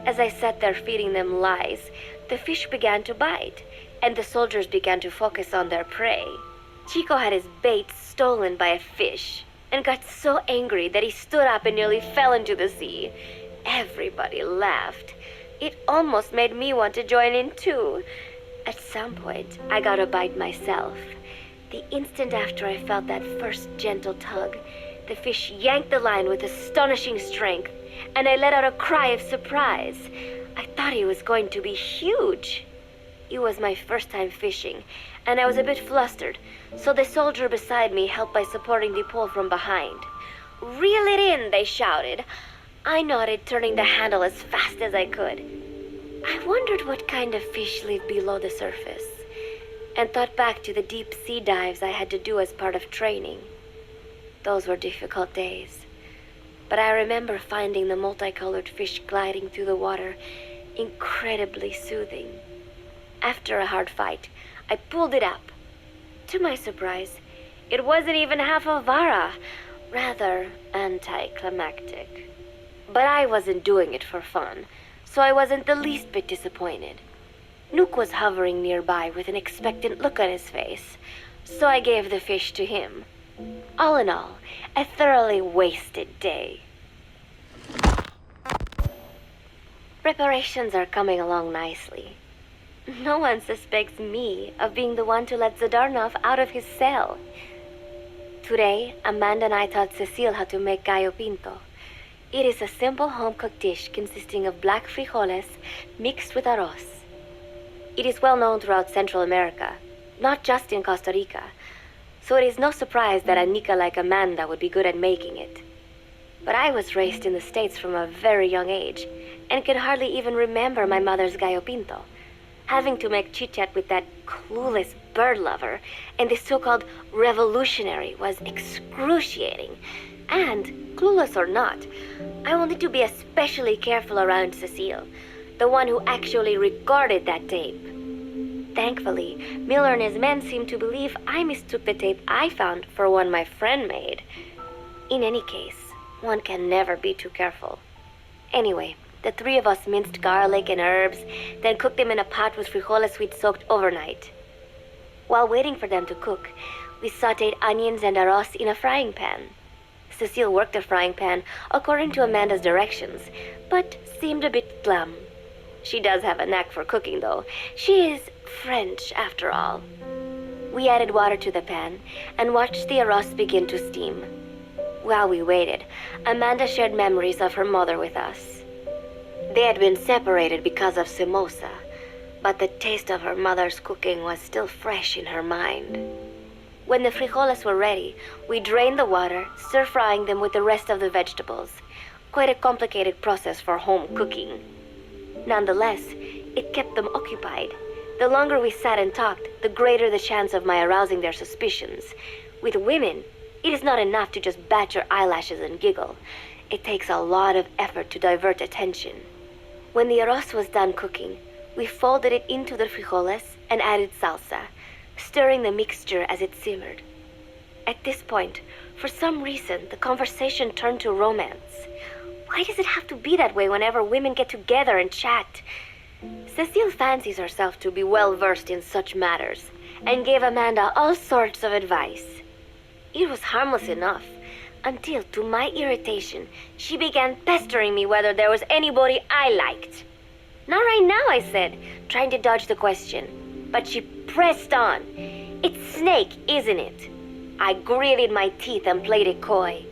[SPEAKER 4] As I sat there feeding them lies, the fish began to bite, and the soldiers began to focus on their prey. Chico had his bait stolen by a fish, and got so angry that he stood up and nearly fell into the sea. Everybody laughed. It almost made me want to join in too. At some point, I got a bite myself. The instant after I felt that first gentle tug, the fish yanked the line with astonishing strength, and I let out a cry of surprise. I thought he was going to be huge. It was my first time fishing, and I was a bit flustered, so the soldier beside me helped by supporting the pole from behind. "Reel it in," they shouted. I nodded, turning the handle as fast as I could. I wondered what kind of fish live below the surface, and thought back to the deep sea dives I had to do as part of training. Those were difficult days, but I remember finding the multicolored fish gliding through the water incredibly soothing. After a hard fight, I pulled it up. To my surprise, it wasn't even half a vara, rather anticlimactic. But I wasn't doing it for fun, so I wasn't the least bit disappointed. Nook was hovering nearby with an expectant look on his face, so I gave the fish to him. All in all, a thoroughly wasted day. Preparations are coming along nicely. No one suspects me of being the one to let Zadornov out of his cell. Today, Amanda and I taught Cecile how to make gallo pinto. It is a simple home-cooked dish consisting of black frijoles mixed with arroz. It is well known throughout Central America, not just in Costa Rica, so it is no surprise that a Nica like Amanda would be good at making it. But I was raised in the States from a very young age, and could hardly even remember my mother's gallo pinto. Having to make chit-chat with that clueless bird lover and this so-called revolutionary was excruciating. And, clueless or not, I will need to be especially careful around Cecile, the one who actually recorded that tape. Thankfully, Miller and his men seem to believe I mistook the tape I found for one my friend made. In any case, one can never be too careful. Anyway, the three of us minced garlic and herbs, then cooked them in a pot with frijoles we'd soaked overnight. While waiting for them to cook, we sautéed onions and arroz in a frying pan. Cecile worked the frying pan according to Amanda's directions, but seemed a bit glum. She does have a knack for cooking, though. She is French, after all. We added water to the pan and watched the arroz begin to steam. While we waited, Amanda shared memories of her mother with us. They had been separated because of Samosa, but the taste of her mother's cooking was still fresh in her mind. When the frijoles were ready, we drained the water, stir-frying them with the rest of the vegetables. Quite a complicated process for home cooking. Nonetheless, it kept them occupied. The longer we sat and talked, the greater the chance of my arousing their suspicions. With women, it is not enough to just bat your eyelashes and giggle. It takes a lot of effort to divert attention. When the arroz was done cooking, we folded it into the frijoles and added salsa, stirring the mixture as it simmered. At this point, for some reason, the conversation turned to romance. Why does it have to be that way whenever women get together and chat? Cecile fancies herself to be well versed in such matters, and gave Amanda all sorts of advice. It was harmless enough, until, to my irritation, she began pestering me whether there was anybody I liked. Not right now, I said, trying to dodge the question. But she pressed on. It's Snake, isn't it? I gritted my teeth and played it coy.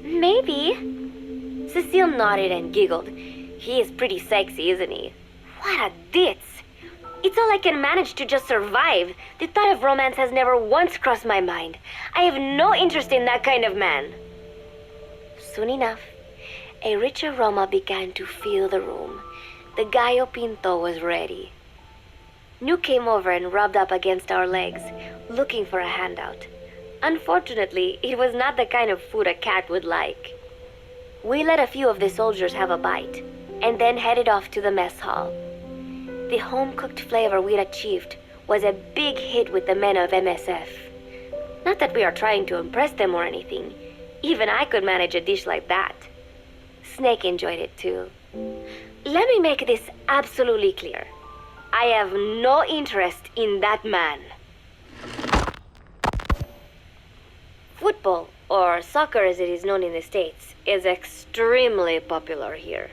[SPEAKER 4] Maybe. Cecile nodded and giggled. He is pretty sexy, isn't he? What a ditz. It's all I can manage to just survive. The thought of romance has never once crossed my mind. I have no interest in that kind of man. Soon enough, a rich aroma began to fill the room. The gallo pinto was ready. New came over and rubbed up against our legs, looking for a handout. Unfortunately, it was not the kind of food a cat would like. We let a few of the soldiers have a bite, and then headed off to the mess hall. The home-cooked flavor we'd achieved was a big hit with the men of MSF. Not that we are trying to impress them or anything. Even I could manage a dish like that. Snake enjoyed it too. Let me make this absolutely clear. I have no interest in that man. Football, or soccer as it is known in the States, is extremely popular here.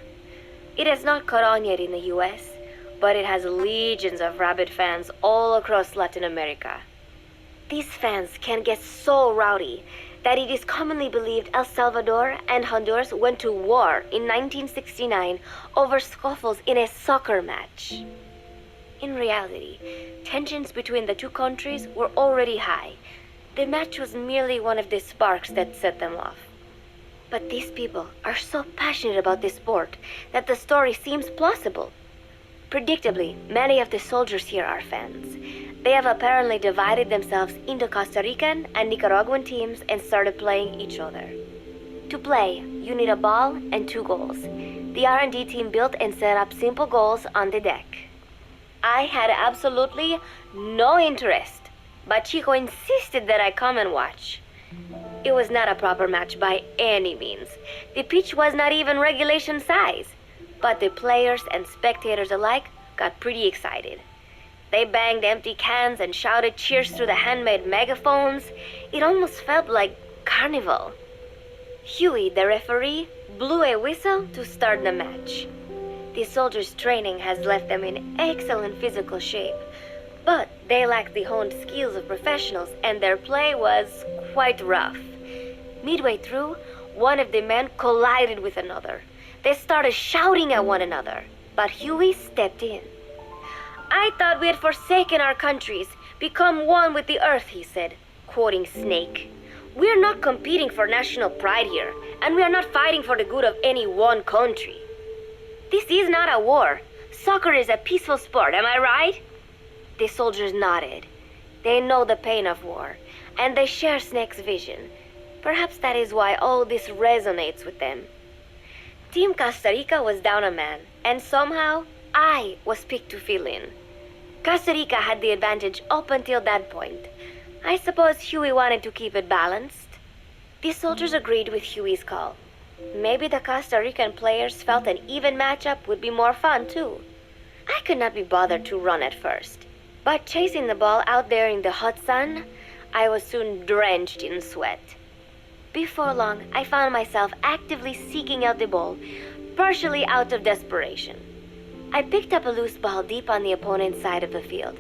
[SPEAKER 4] It has not caught on yet in the US, but it has legions of rabid fans all across Latin America. These fans can get so rowdy that it is commonly believed El Salvador and Honduras went to war in 1969 over scuffles in a soccer match. In reality, tensions between the two countries were already high. The match was merely one of the sparks that set them off. But these people are so passionate about this sport that the story seems plausible. Predictably, many of the soldiers here are fans. They have apparently divided themselves into Costa Rican and Nicaraguan teams and started playing each other. To play, you need a ball and 2 goals. The R&D team built and set up simple goals on the deck. I had absolutely no interest, but Chico insisted that I come and watch. It was not a proper match by any means. The pitch was not even regulation size, but the players and spectators alike got pretty excited. They banged empty cans and shouted cheers through the handmade megaphones. It almost felt like carnival. Huey, the referee, blew a whistle to start the match. The soldiers' training has left them in excellent physical shape, but they lack the honed skills of professionals and their play was quite rough. Midway through, one of the men collided with another. They started shouting at one another, but Huey stepped in. "I thought we had forsaken our countries, become one with the earth," he said, quoting Snake. "We're not competing for national pride here, and we are not fighting for the good of any one country. This is not a war. Soccer is a peaceful sport, am I right?" The soldiers nodded. They know the pain of war, and they share Snake's vision. Perhaps that is why all this resonates with them. Team Costa Rica was down a man, and somehow I was picked to fill in. Costa Rica had the advantage up until that point. I suppose Huey wanted to keep it balanced. The soldiers agreed with Huey's call. Maybe the Costa Rican players felt an even matchup would be more fun too. I could not be bothered to run at first, but chasing the ball out there in the hot sun, I was soon drenched in sweat. Before long, I found myself actively seeking out the ball, partially out of desperation. I picked up a loose ball deep on the opponent's side of the field.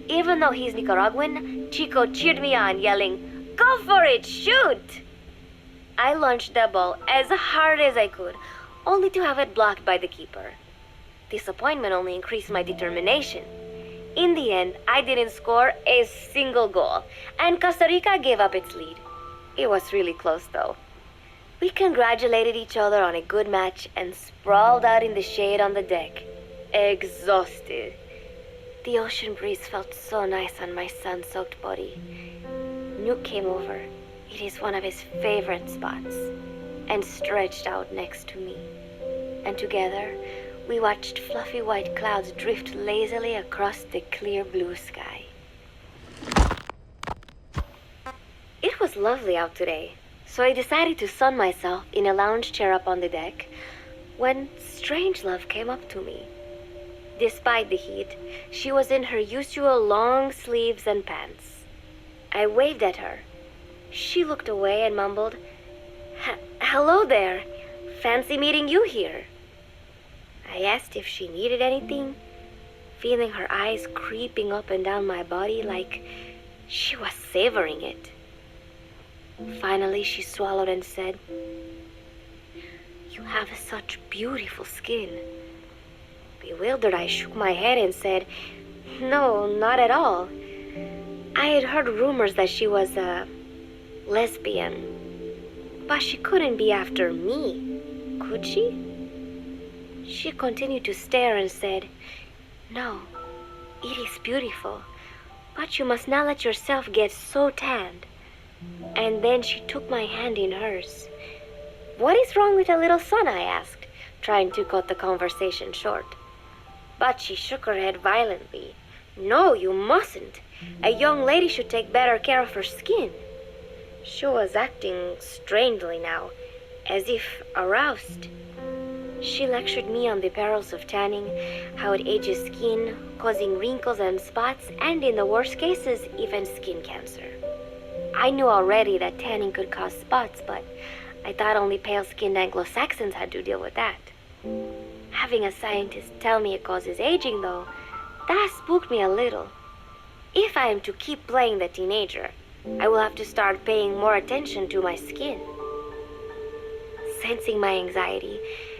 [SPEAKER 4] Even though he's Nicaraguan, Chico cheered me on, yelling, "Go for it, shoot!" I launched the ball as hard as I could, only to have it blocked by the keeper. Disappointment only increased my determination. In the end, I didn't score a single goal, and Costa Rica gave up its lead. It was really close, though. We congratulated each other on a good match and sprawled out in the shade on the deck, exhausted. The ocean breeze felt so nice on my sun-soaked body. Nuke came over. It is one of his favorite spots, and stretched out next to me. And together, we watched fluffy white clouds drift lazily across the clear blue sky. It was lovely out today, so I decided to sun myself in a lounge chair up on the deck when Strangelove came up to me. Despite the heat, she was in her usual long sleeves and pants. I waved at her. She looked away and mumbled, "Hello there. Fancy meeting you here." I asked if she needed anything, feeling her eyes creeping up and down my body like she was savoring it. Finally, she swallowed and said, "You have such beautiful skin." Bewildered, I shook my head and said, "No, not at all. I had heard rumors that she was a lesbian, but she couldn't be after me, could she?" She continued to stare and said, "No, it is beautiful, but you must not let yourself get so tanned." And then she took my hand in hers. "What is wrong with a little sun?" I asked, trying to cut the conversation short. But she shook her head violently. "No, you mustn't. A young lady should take better care of her skin." She was acting strangely now, as if aroused. She lectured me on the perils of tanning, how it ages skin, causing wrinkles and spots, and in the worst cases, even skin cancer. I knew already that tanning could cause spots, but I thought only pale-skinned Anglo-Saxons had to deal with that. Having a scientist tell me it causes aging, though, that spooked me a little. If I am to keep playing the teenager, I will have to start paying more attention to my skin. Sensing my anxiety,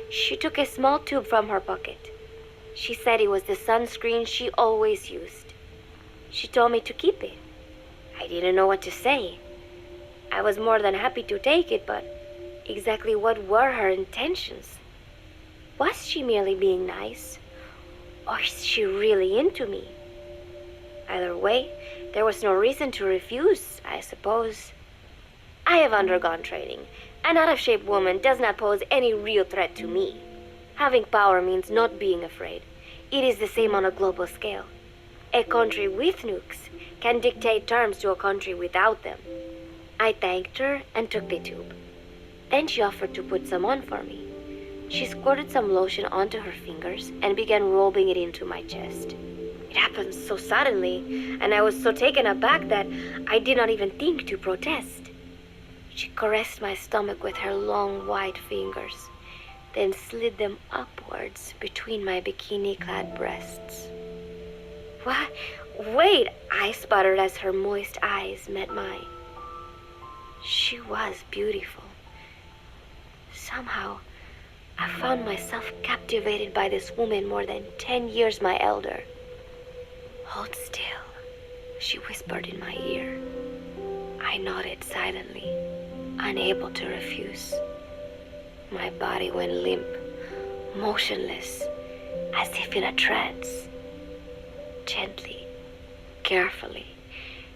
[SPEAKER 4] she took a small tube from her pocket. She said it was the sunscreen she always used. She told me to keep it. I didn't know what to say. I was more than happy to take it, but exactly what were her intentions? Was she merely being nice? Or is she really into me? Either way, there was no reason to refuse, I suppose. I have undergone training. An out-of-shape woman does not pose any real threat to me. Having power means not being afraid. It is the same on a global scale. A country with nukes can dictate terms to a country without them. I thanked her and took the tube. Then she offered to put some on for me. She squirted some lotion onto her fingers and began rubbing it into my chest. It happened so suddenly, and I was so taken aback that I did not even think to protest. She caressed my stomach with her long white fingers. then slid them upwards between my bikini-clad breasts. What? Wait, I sputtered as her moist eyes met mine. She was beautiful. Somehow, I found myself captivated by this woman more than 10 years my elder. "Hold still," she whispered in my ear. I nodded silently, unable to refuse. My body went limp, motionless, as if in a trance. Gently, carefully,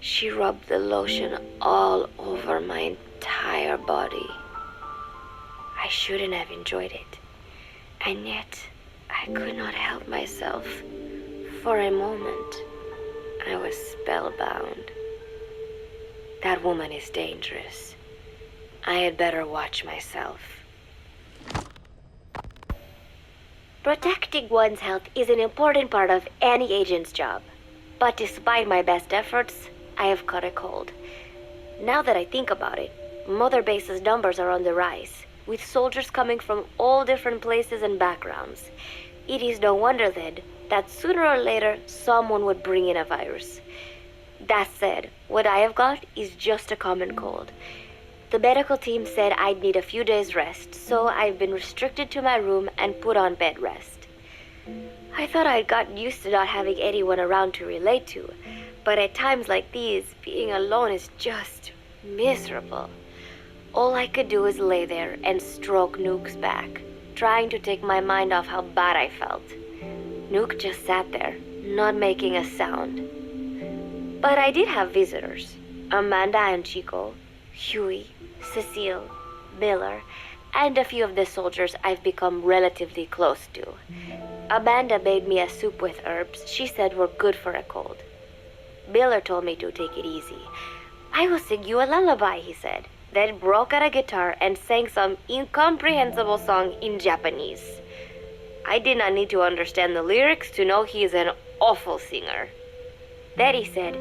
[SPEAKER 4] she rubbed the lotion all over my entire body. I shouldn't have enjoyed it, and yet I could not help myself. For a moment, I was spellbound. That woman is dangerous. I had better watch myself. Protecting one's health is an important part of any agent's job. But despite my best efforts, I have caught a cold. Now that I think about it, Mother Base's numbers are on the rise, with soldiers coming from all different places and backgrounds. It is no wonder then that sooner or later someone would bring in a virus. That said, what I have got is just a common cold. The medical team said I'd need a few days rest, so I've been restricted to my room and put on bed rest. I thought I'd gotten used to not having anyone around to relate to, but at times like these, being alone is just miserable. All I could do is lay there and stroke Nuke's back, trying to take my mind off how bad I felt. Nuke just sat there, not making a sound. But I did have visitors. Amanda and Chico, Huey, Cecile, Miller, and a few of the soldiers I've become relatively close to. Amanda made me a soup with herbs she said were good for a cold. Miller told me to take it easy. "I will sing you a lullaby," he said, then broke out a guitar and sang some incomprehensible song in Japanese. I did not need to understand the lyrics to know he is an awful singer. Then he said,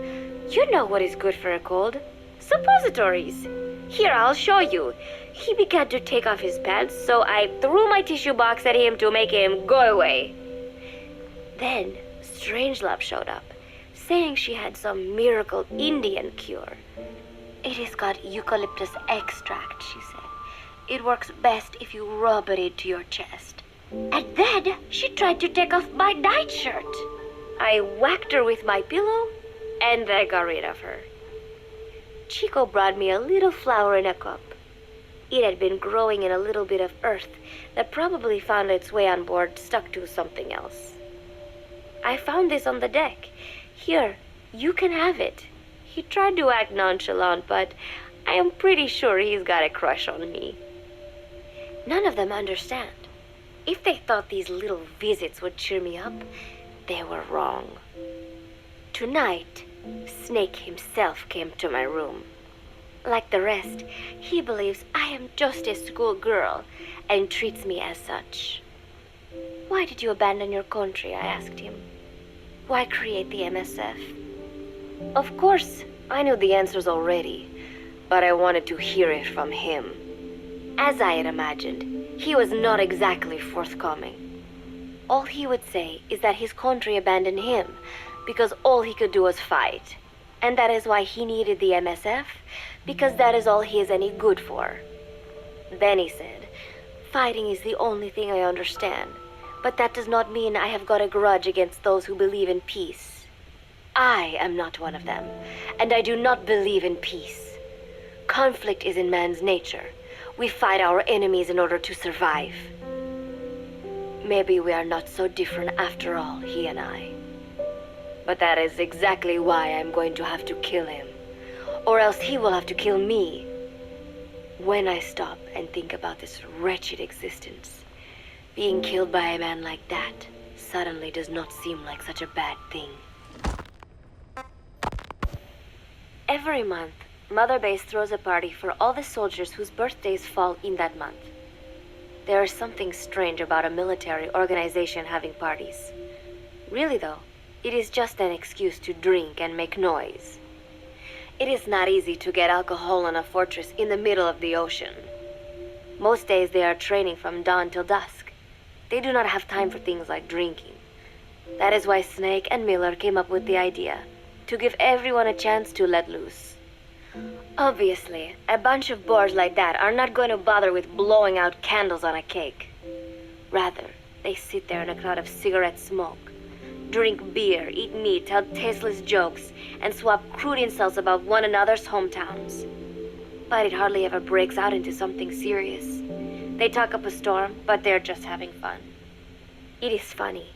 [SPEAKER 4] "You know what is good for a cold? Suppositories. Here, I'll show you." He began to take off his pants, so I threw my tissue box at him to make him go away. Then Strangelove showed up, saying she had some miracle Indian cure. "It is got eucalyptus extract," she said. "It works best if you rub it into your chest." And then she tried to take off my nightshirt. I whacked her with my pillow, and I got rid of her. Chico brought me a little flower in a cup. It had been growing in a little bit of earth that probably found its way on board stuck to something else. "I found this on the deck. Here, you can have it." He tried to act nonchalant, but I am pretty sure he's got a crush on me. None of them understand. If they thought these little visits would cheer me up, they were wrong. Tonight, Snake himself came to my room. Like the rest, he believes I am just a schoolgirl and treats me as such. "Why did you abandon your country?" I asked him. "Why create the MSF?" Of course, I knew the answers already, but I wanted to hear it from him. As I had imagined, he was not exactly forthcoming. All he would say is that his country abandoned him because all he could do was fight, and that is why he needed the MSF, because that is all he is any good for. Then he said, "Fighting is the only thing I understand, but that does not mean I have got a grudge against those who believe in peace. I am not one of them, and I do not believe in peace. Conflict is in man's nature. We fight our enemies in order to survive." Maybe we are not so different after all, he and I. But that is exactly why I'm going to have to kill him, or else he will have to kill me. When I stop and think about this wretched existence, being killed by a man like that suddenly does not seem like such a bad thing. Every month, Mother Base throws a party for all the soldiers whose birthdays fall in that month. There is something strange about a military organization having parties. Really though, it is just an excuse to drink and make noise. It is not easy to get alcohol in a fortress in the middle of the ocean. Most days they are training from dawn till dusk. They do not have time for things like drinking. That is why Snake and Miller came up with the idea to give everyone a chance to let loose. Obviously, a bunch of boors like that are not going to bother with blowing out candles on a cake. Rather, they sit there in a cloud of cigarette smoke, drink beer, eat meat, tell tasteless jokes, and swap crude insults about one another's hometowns. But it hardly ever breaks out into something serious. They talk up a storm, but they're just having fun. It is funny.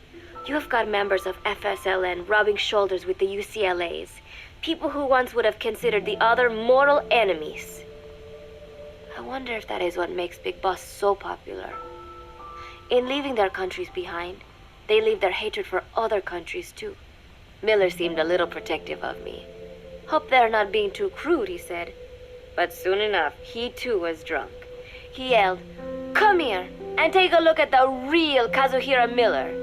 [SPEAKER 4] You have got members of FSLN rubbing shoulders with the UCLAs, people who once would have considered the other mortal enemies. I wonder if that is what makes Big Boss so popular. In leaving their countries behind, they leave their hatred for other countries too. Miller seemed a little protective of me. Hope they're not being too crude, he said. But soon enough, he too was drunk. He yelled, "Come here and take a look at the real Kazuhira Miller,"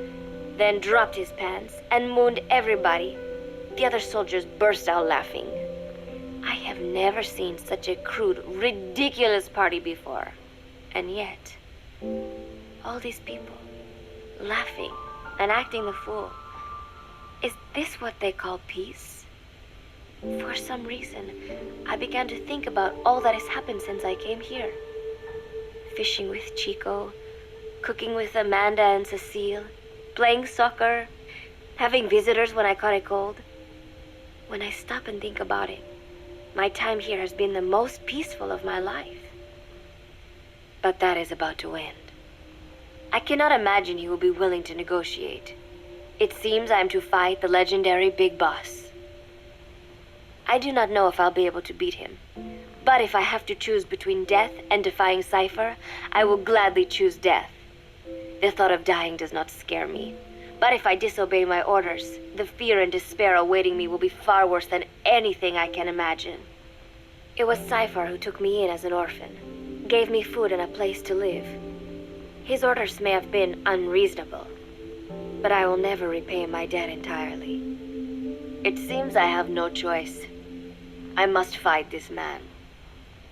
[SPEAKER 4] then dropped his pants and mooned everybody. The other soldiers burst out laughing. I have never seen such a crude, ridiculous party before. And yet, all these people, laughing and acting the fool. Is this what they call peace? For some reason, I began to think about all that has happened since I came here. Fishing with Chico, cooking with Amanda and Cecile, playing soccer, having visitors when I caught a cold. When I stop and think about it, my time here has been the most peaceful of my life. But that is about to end. I cannot imagine he will be willing to negotiate. It seems I am to fight the legendary Big Boss. I do not know if I'll be able to beat him. But if I have to choose between death and defying Cypher, I will gladly choose death. The thought of dying does not scare me. But if I disobey my orders, the fear and despair awaiting me will be far worse than anything I can imagine. It was Cypher who took me in as an orphan, gave me food and a place to live. His orders may have been unreasonable, but I will never repay my debt entirely. It seems I have no choice. I must fight this man.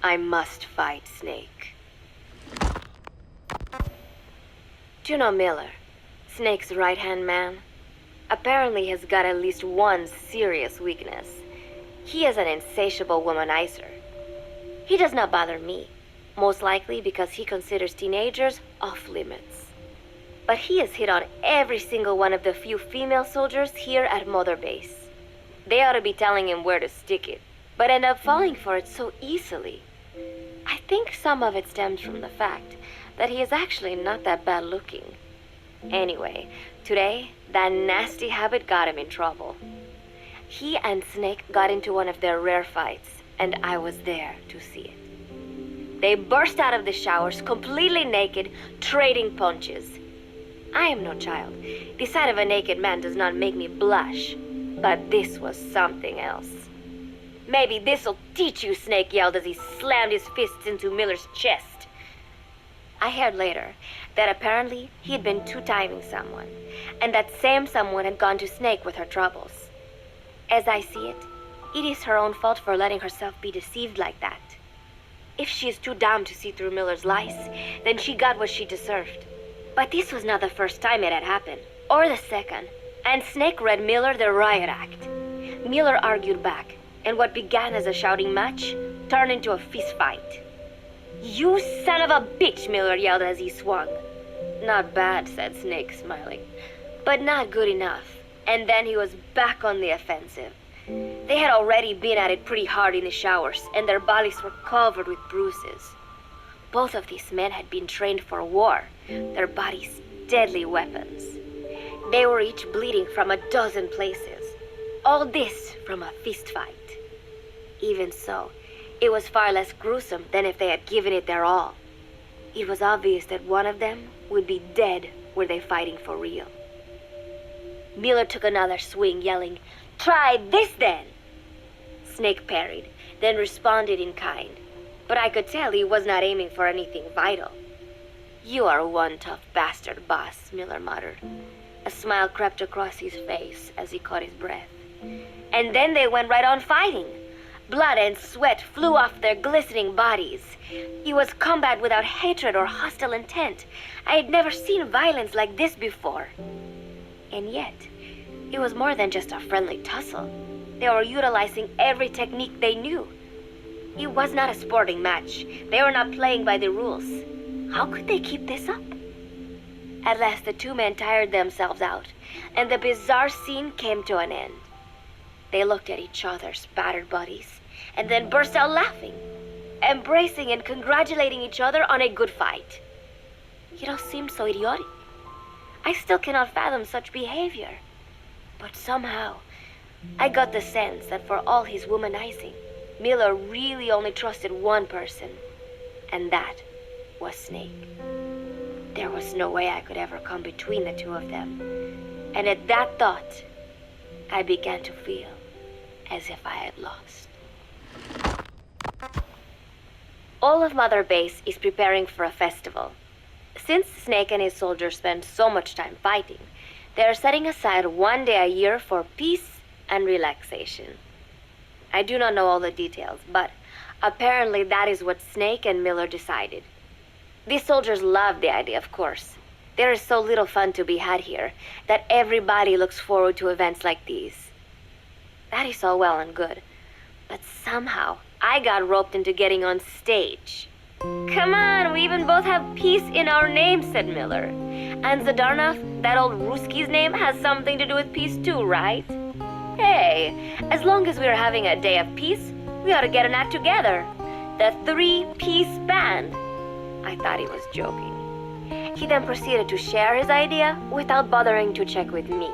[SPEAKER 4] I must fight Snake. Do you know Miller, Snake's right-hand man? Apparently has got at least one serious weakness. He is an insatiable womanizer. He does not bother me, most likely because he considers teenagers off-limits. But he has hit on every single one of the few female soldiers here at Mother Base. They ought to be telling him where to stick it, but end up falling for it so easily. I think some of it stems from the fact that he is actually not that bad looking. Anyway, today, that nasty habit got him in trouble. He and Snake got into one of their rare fights, and I was there to see it. They burst out of the showers, completely naked, trading punches. I am no child. The sight of a naked man does not make me blush. But this was something else. "Maybe this'll teach you," Snake yelled as he slammed his fists into Miller's chest. I heard later that apparently he'd been two-timing someone, and that same someone had gone to Snake with her troubles. As I see it, it is her own fault for letting herself be deceived like that. If she is too dumb to see through Miller's lies, then she got what she deserved. But this was not the first time it had happened, or the second, and Snake read Miller the riot act. Miller argued back, and what began as a shouting match turned into a fist fight. "You son of a bitch," Miller yelled as he swung. "Not bad," said Snake, smiling, "but not good enough." And then he was back on the offensive. They had already been at it pretty hard in the showers, and their bodies were covered with bruises. Both of these men had been trained for war, their bodies deadly weapons. They were each bleeding from a dozen places. All this from a fist fight. Even so, it was far less gruesome than if they had given it their all. It was obvious that one of them would be dead were they fighting for real. Miller took another swing, yelling, "Try this then!" Snake parried, then responded in kind, but I could tell he was not aiming for anything vital. "You are one tough bastard, boss," Miller muttered. A smile crept across his face as he caught his breath. And then they went right on fighting. Blood and sweat flew off their glistening bodies. It was combat without hatred or hostile intent. I had never seen violence like this before. And yet, it was more than just a friendly tussle. They were utilizing every technique they knew. It was not a sporting match. They were not playing by the rules. How could they keep this up? At last, the two men tired themselves out, and the bizarre scene came to an end. They looked at each other's battered bodies, and then burst out laughing, embracing and congratulating each other on a good fight. It all seemed so idiotic. I still cannot fathom such behavior. But somehow, I got the sense that for all his womanizing, Miller really only trusted one person, and that was Snake. There was no way I could ever come between the two of them. And at that thought, I began to feel as if I had lost. All of Mother Base is preparing for a festival. Since Snake and his soldiers spend so much time fighting, they are setting aside one day a year for peace and relaxation. I do not know all the details, but apparently that is what Snake and Miller decided. These soldiers love the idea, of course. There is so little fun to be had here that everybody looks forward to events like these. That is all well and good, but somehow I got roped into getting on stage. Come on, we even both have peace in our names, said Miller. And Zadarnov, that old Ruski's name, has something to do with peace too, right? Hey, as long as we're having a day of peace, we ought to get an act together. The Three-Piece Band. I thought he was joking. He then proceeded to share his idea without bothering to check with me.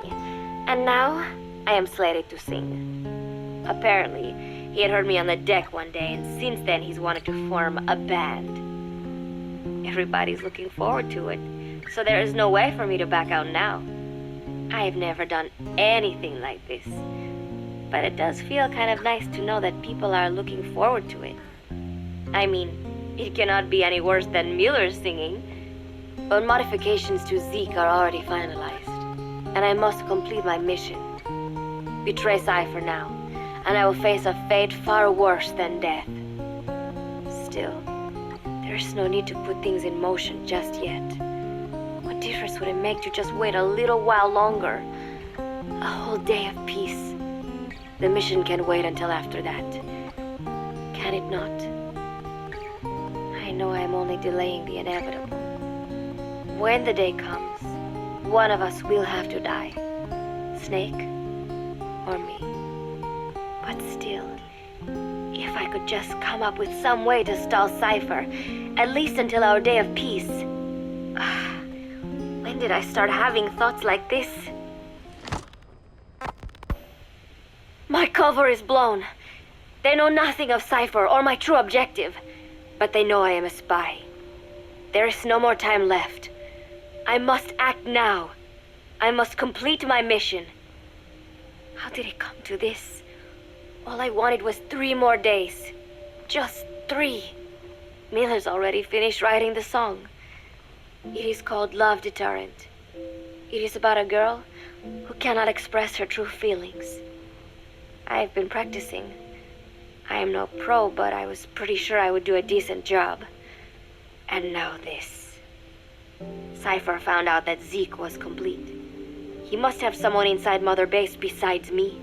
[SPEAKER 4] And now, I am slated to sing. Apparently, he had heard me on the deck one day, and since then he's wanted to form a band. Everybody's looking forward to it, so there is no way for me to back out now. I have never done anything like this, but it does feel kind of nice to know that people are looking forward to it. I mean, it cannot be any worse than Miller's singing, but modifications to Zeke are already finalized, and I must complete my mission. Betray Cypher now, and I will face a fate far worse than death. Still, there's no need to put things in motion just yet. What difference would it make to just wait a little while longer? A whole day of peace. The mission can wait until after that. Can it not? I know I am only delaying the inevitable. When the day comes, one of us will have to die. Snake or me. But still, if I could just come up with some way to stall Cypher, at least until our day of peace. When did I start having thoughts like this? My cover is blown. They know nothing of Cypher or my true objective, but they know I am a spy. There is no more time left. I must act now. I must complete my mission. How did it come to this? All I wanted was 3 more days. Just 3. Miller's already finished writing the song. It is called Love Deterrent. It is about a girl who cannot express her true feelings. I have been practicing. I am no pro, but I was pretty sure I would do a decent job. And now this. Cypher found out that Zeke was complete. He must have someone inside Mother Base besides me,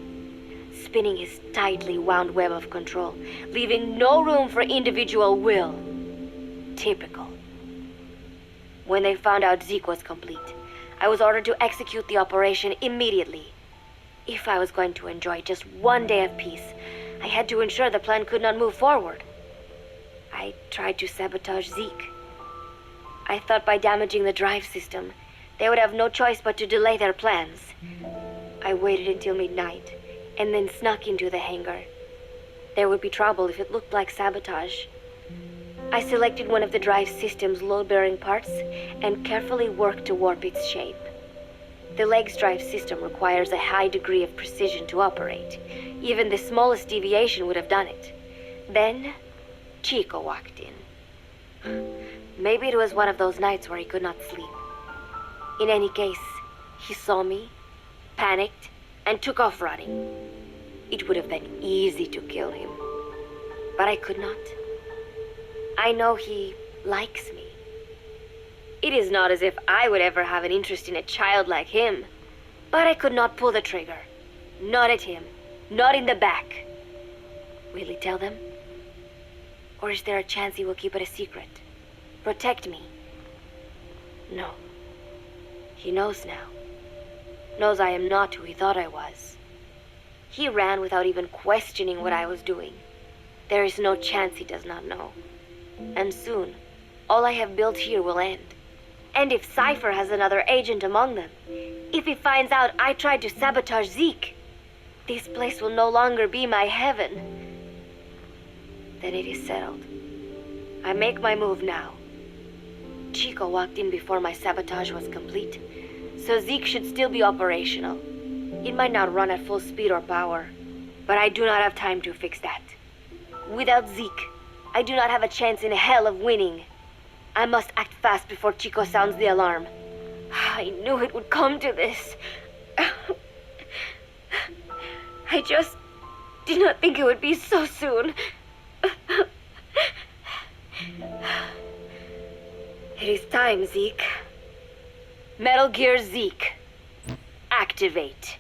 [SPEAKER 4] spinning his tightly wound web of control, leaving no room for individual will. Typical. When they found out Zeke was complete, I was ordered to execute the operation immediately. If I was going to enjoy just one day of peace, I had to ensure the plan could not move forward. I tried to sabotage Zeke. I thought by damaging the drive system, they would have no choice but to delay their plans. I waited until midnight, and then snuck into the hangar. There would be trouble if it looked like sabotage. I selected one of the drive system's load-bearing parts and carefully worked to warp its shape. The leg's drive system requires a high degree of precision to operate. Even the smallest deviation would have done it. Then, Chico walked in. Maybe it was one of those nights where he could not sleep. In any case, he saw me, panicked, and took off running. It would have been easy to kill him. but I could not. I know he likes me. It is not as if I would ever have an interest in a child like him, but I could not pull the trigger. Not at him. Not in the back. Will he tell them? Or is there a chance he will keep it a secret? Protect me? No. He knows now. Knows I am not who he thought I was. He ran without even questioning what I was doing. There is no chance he does not know. And soon, all I have built here will end. And if Cypher has another agent among them, if he finds out I tried to sabotage Zeke, this place will no longer be my heaven. Then it is settled. I make my move now. Chico walked in before my sabotage was complete, so Zeke should still be operational. It might not run at full speed or power, but I do not have time to fix that. Without Zeke, I do not have a chance in hell of winning. I must act fast before Chico sounds the alarm. I knew it would come to this. I just did not think it would be so soon. It is time, Zeke. Metal Gear Zeke. Activate.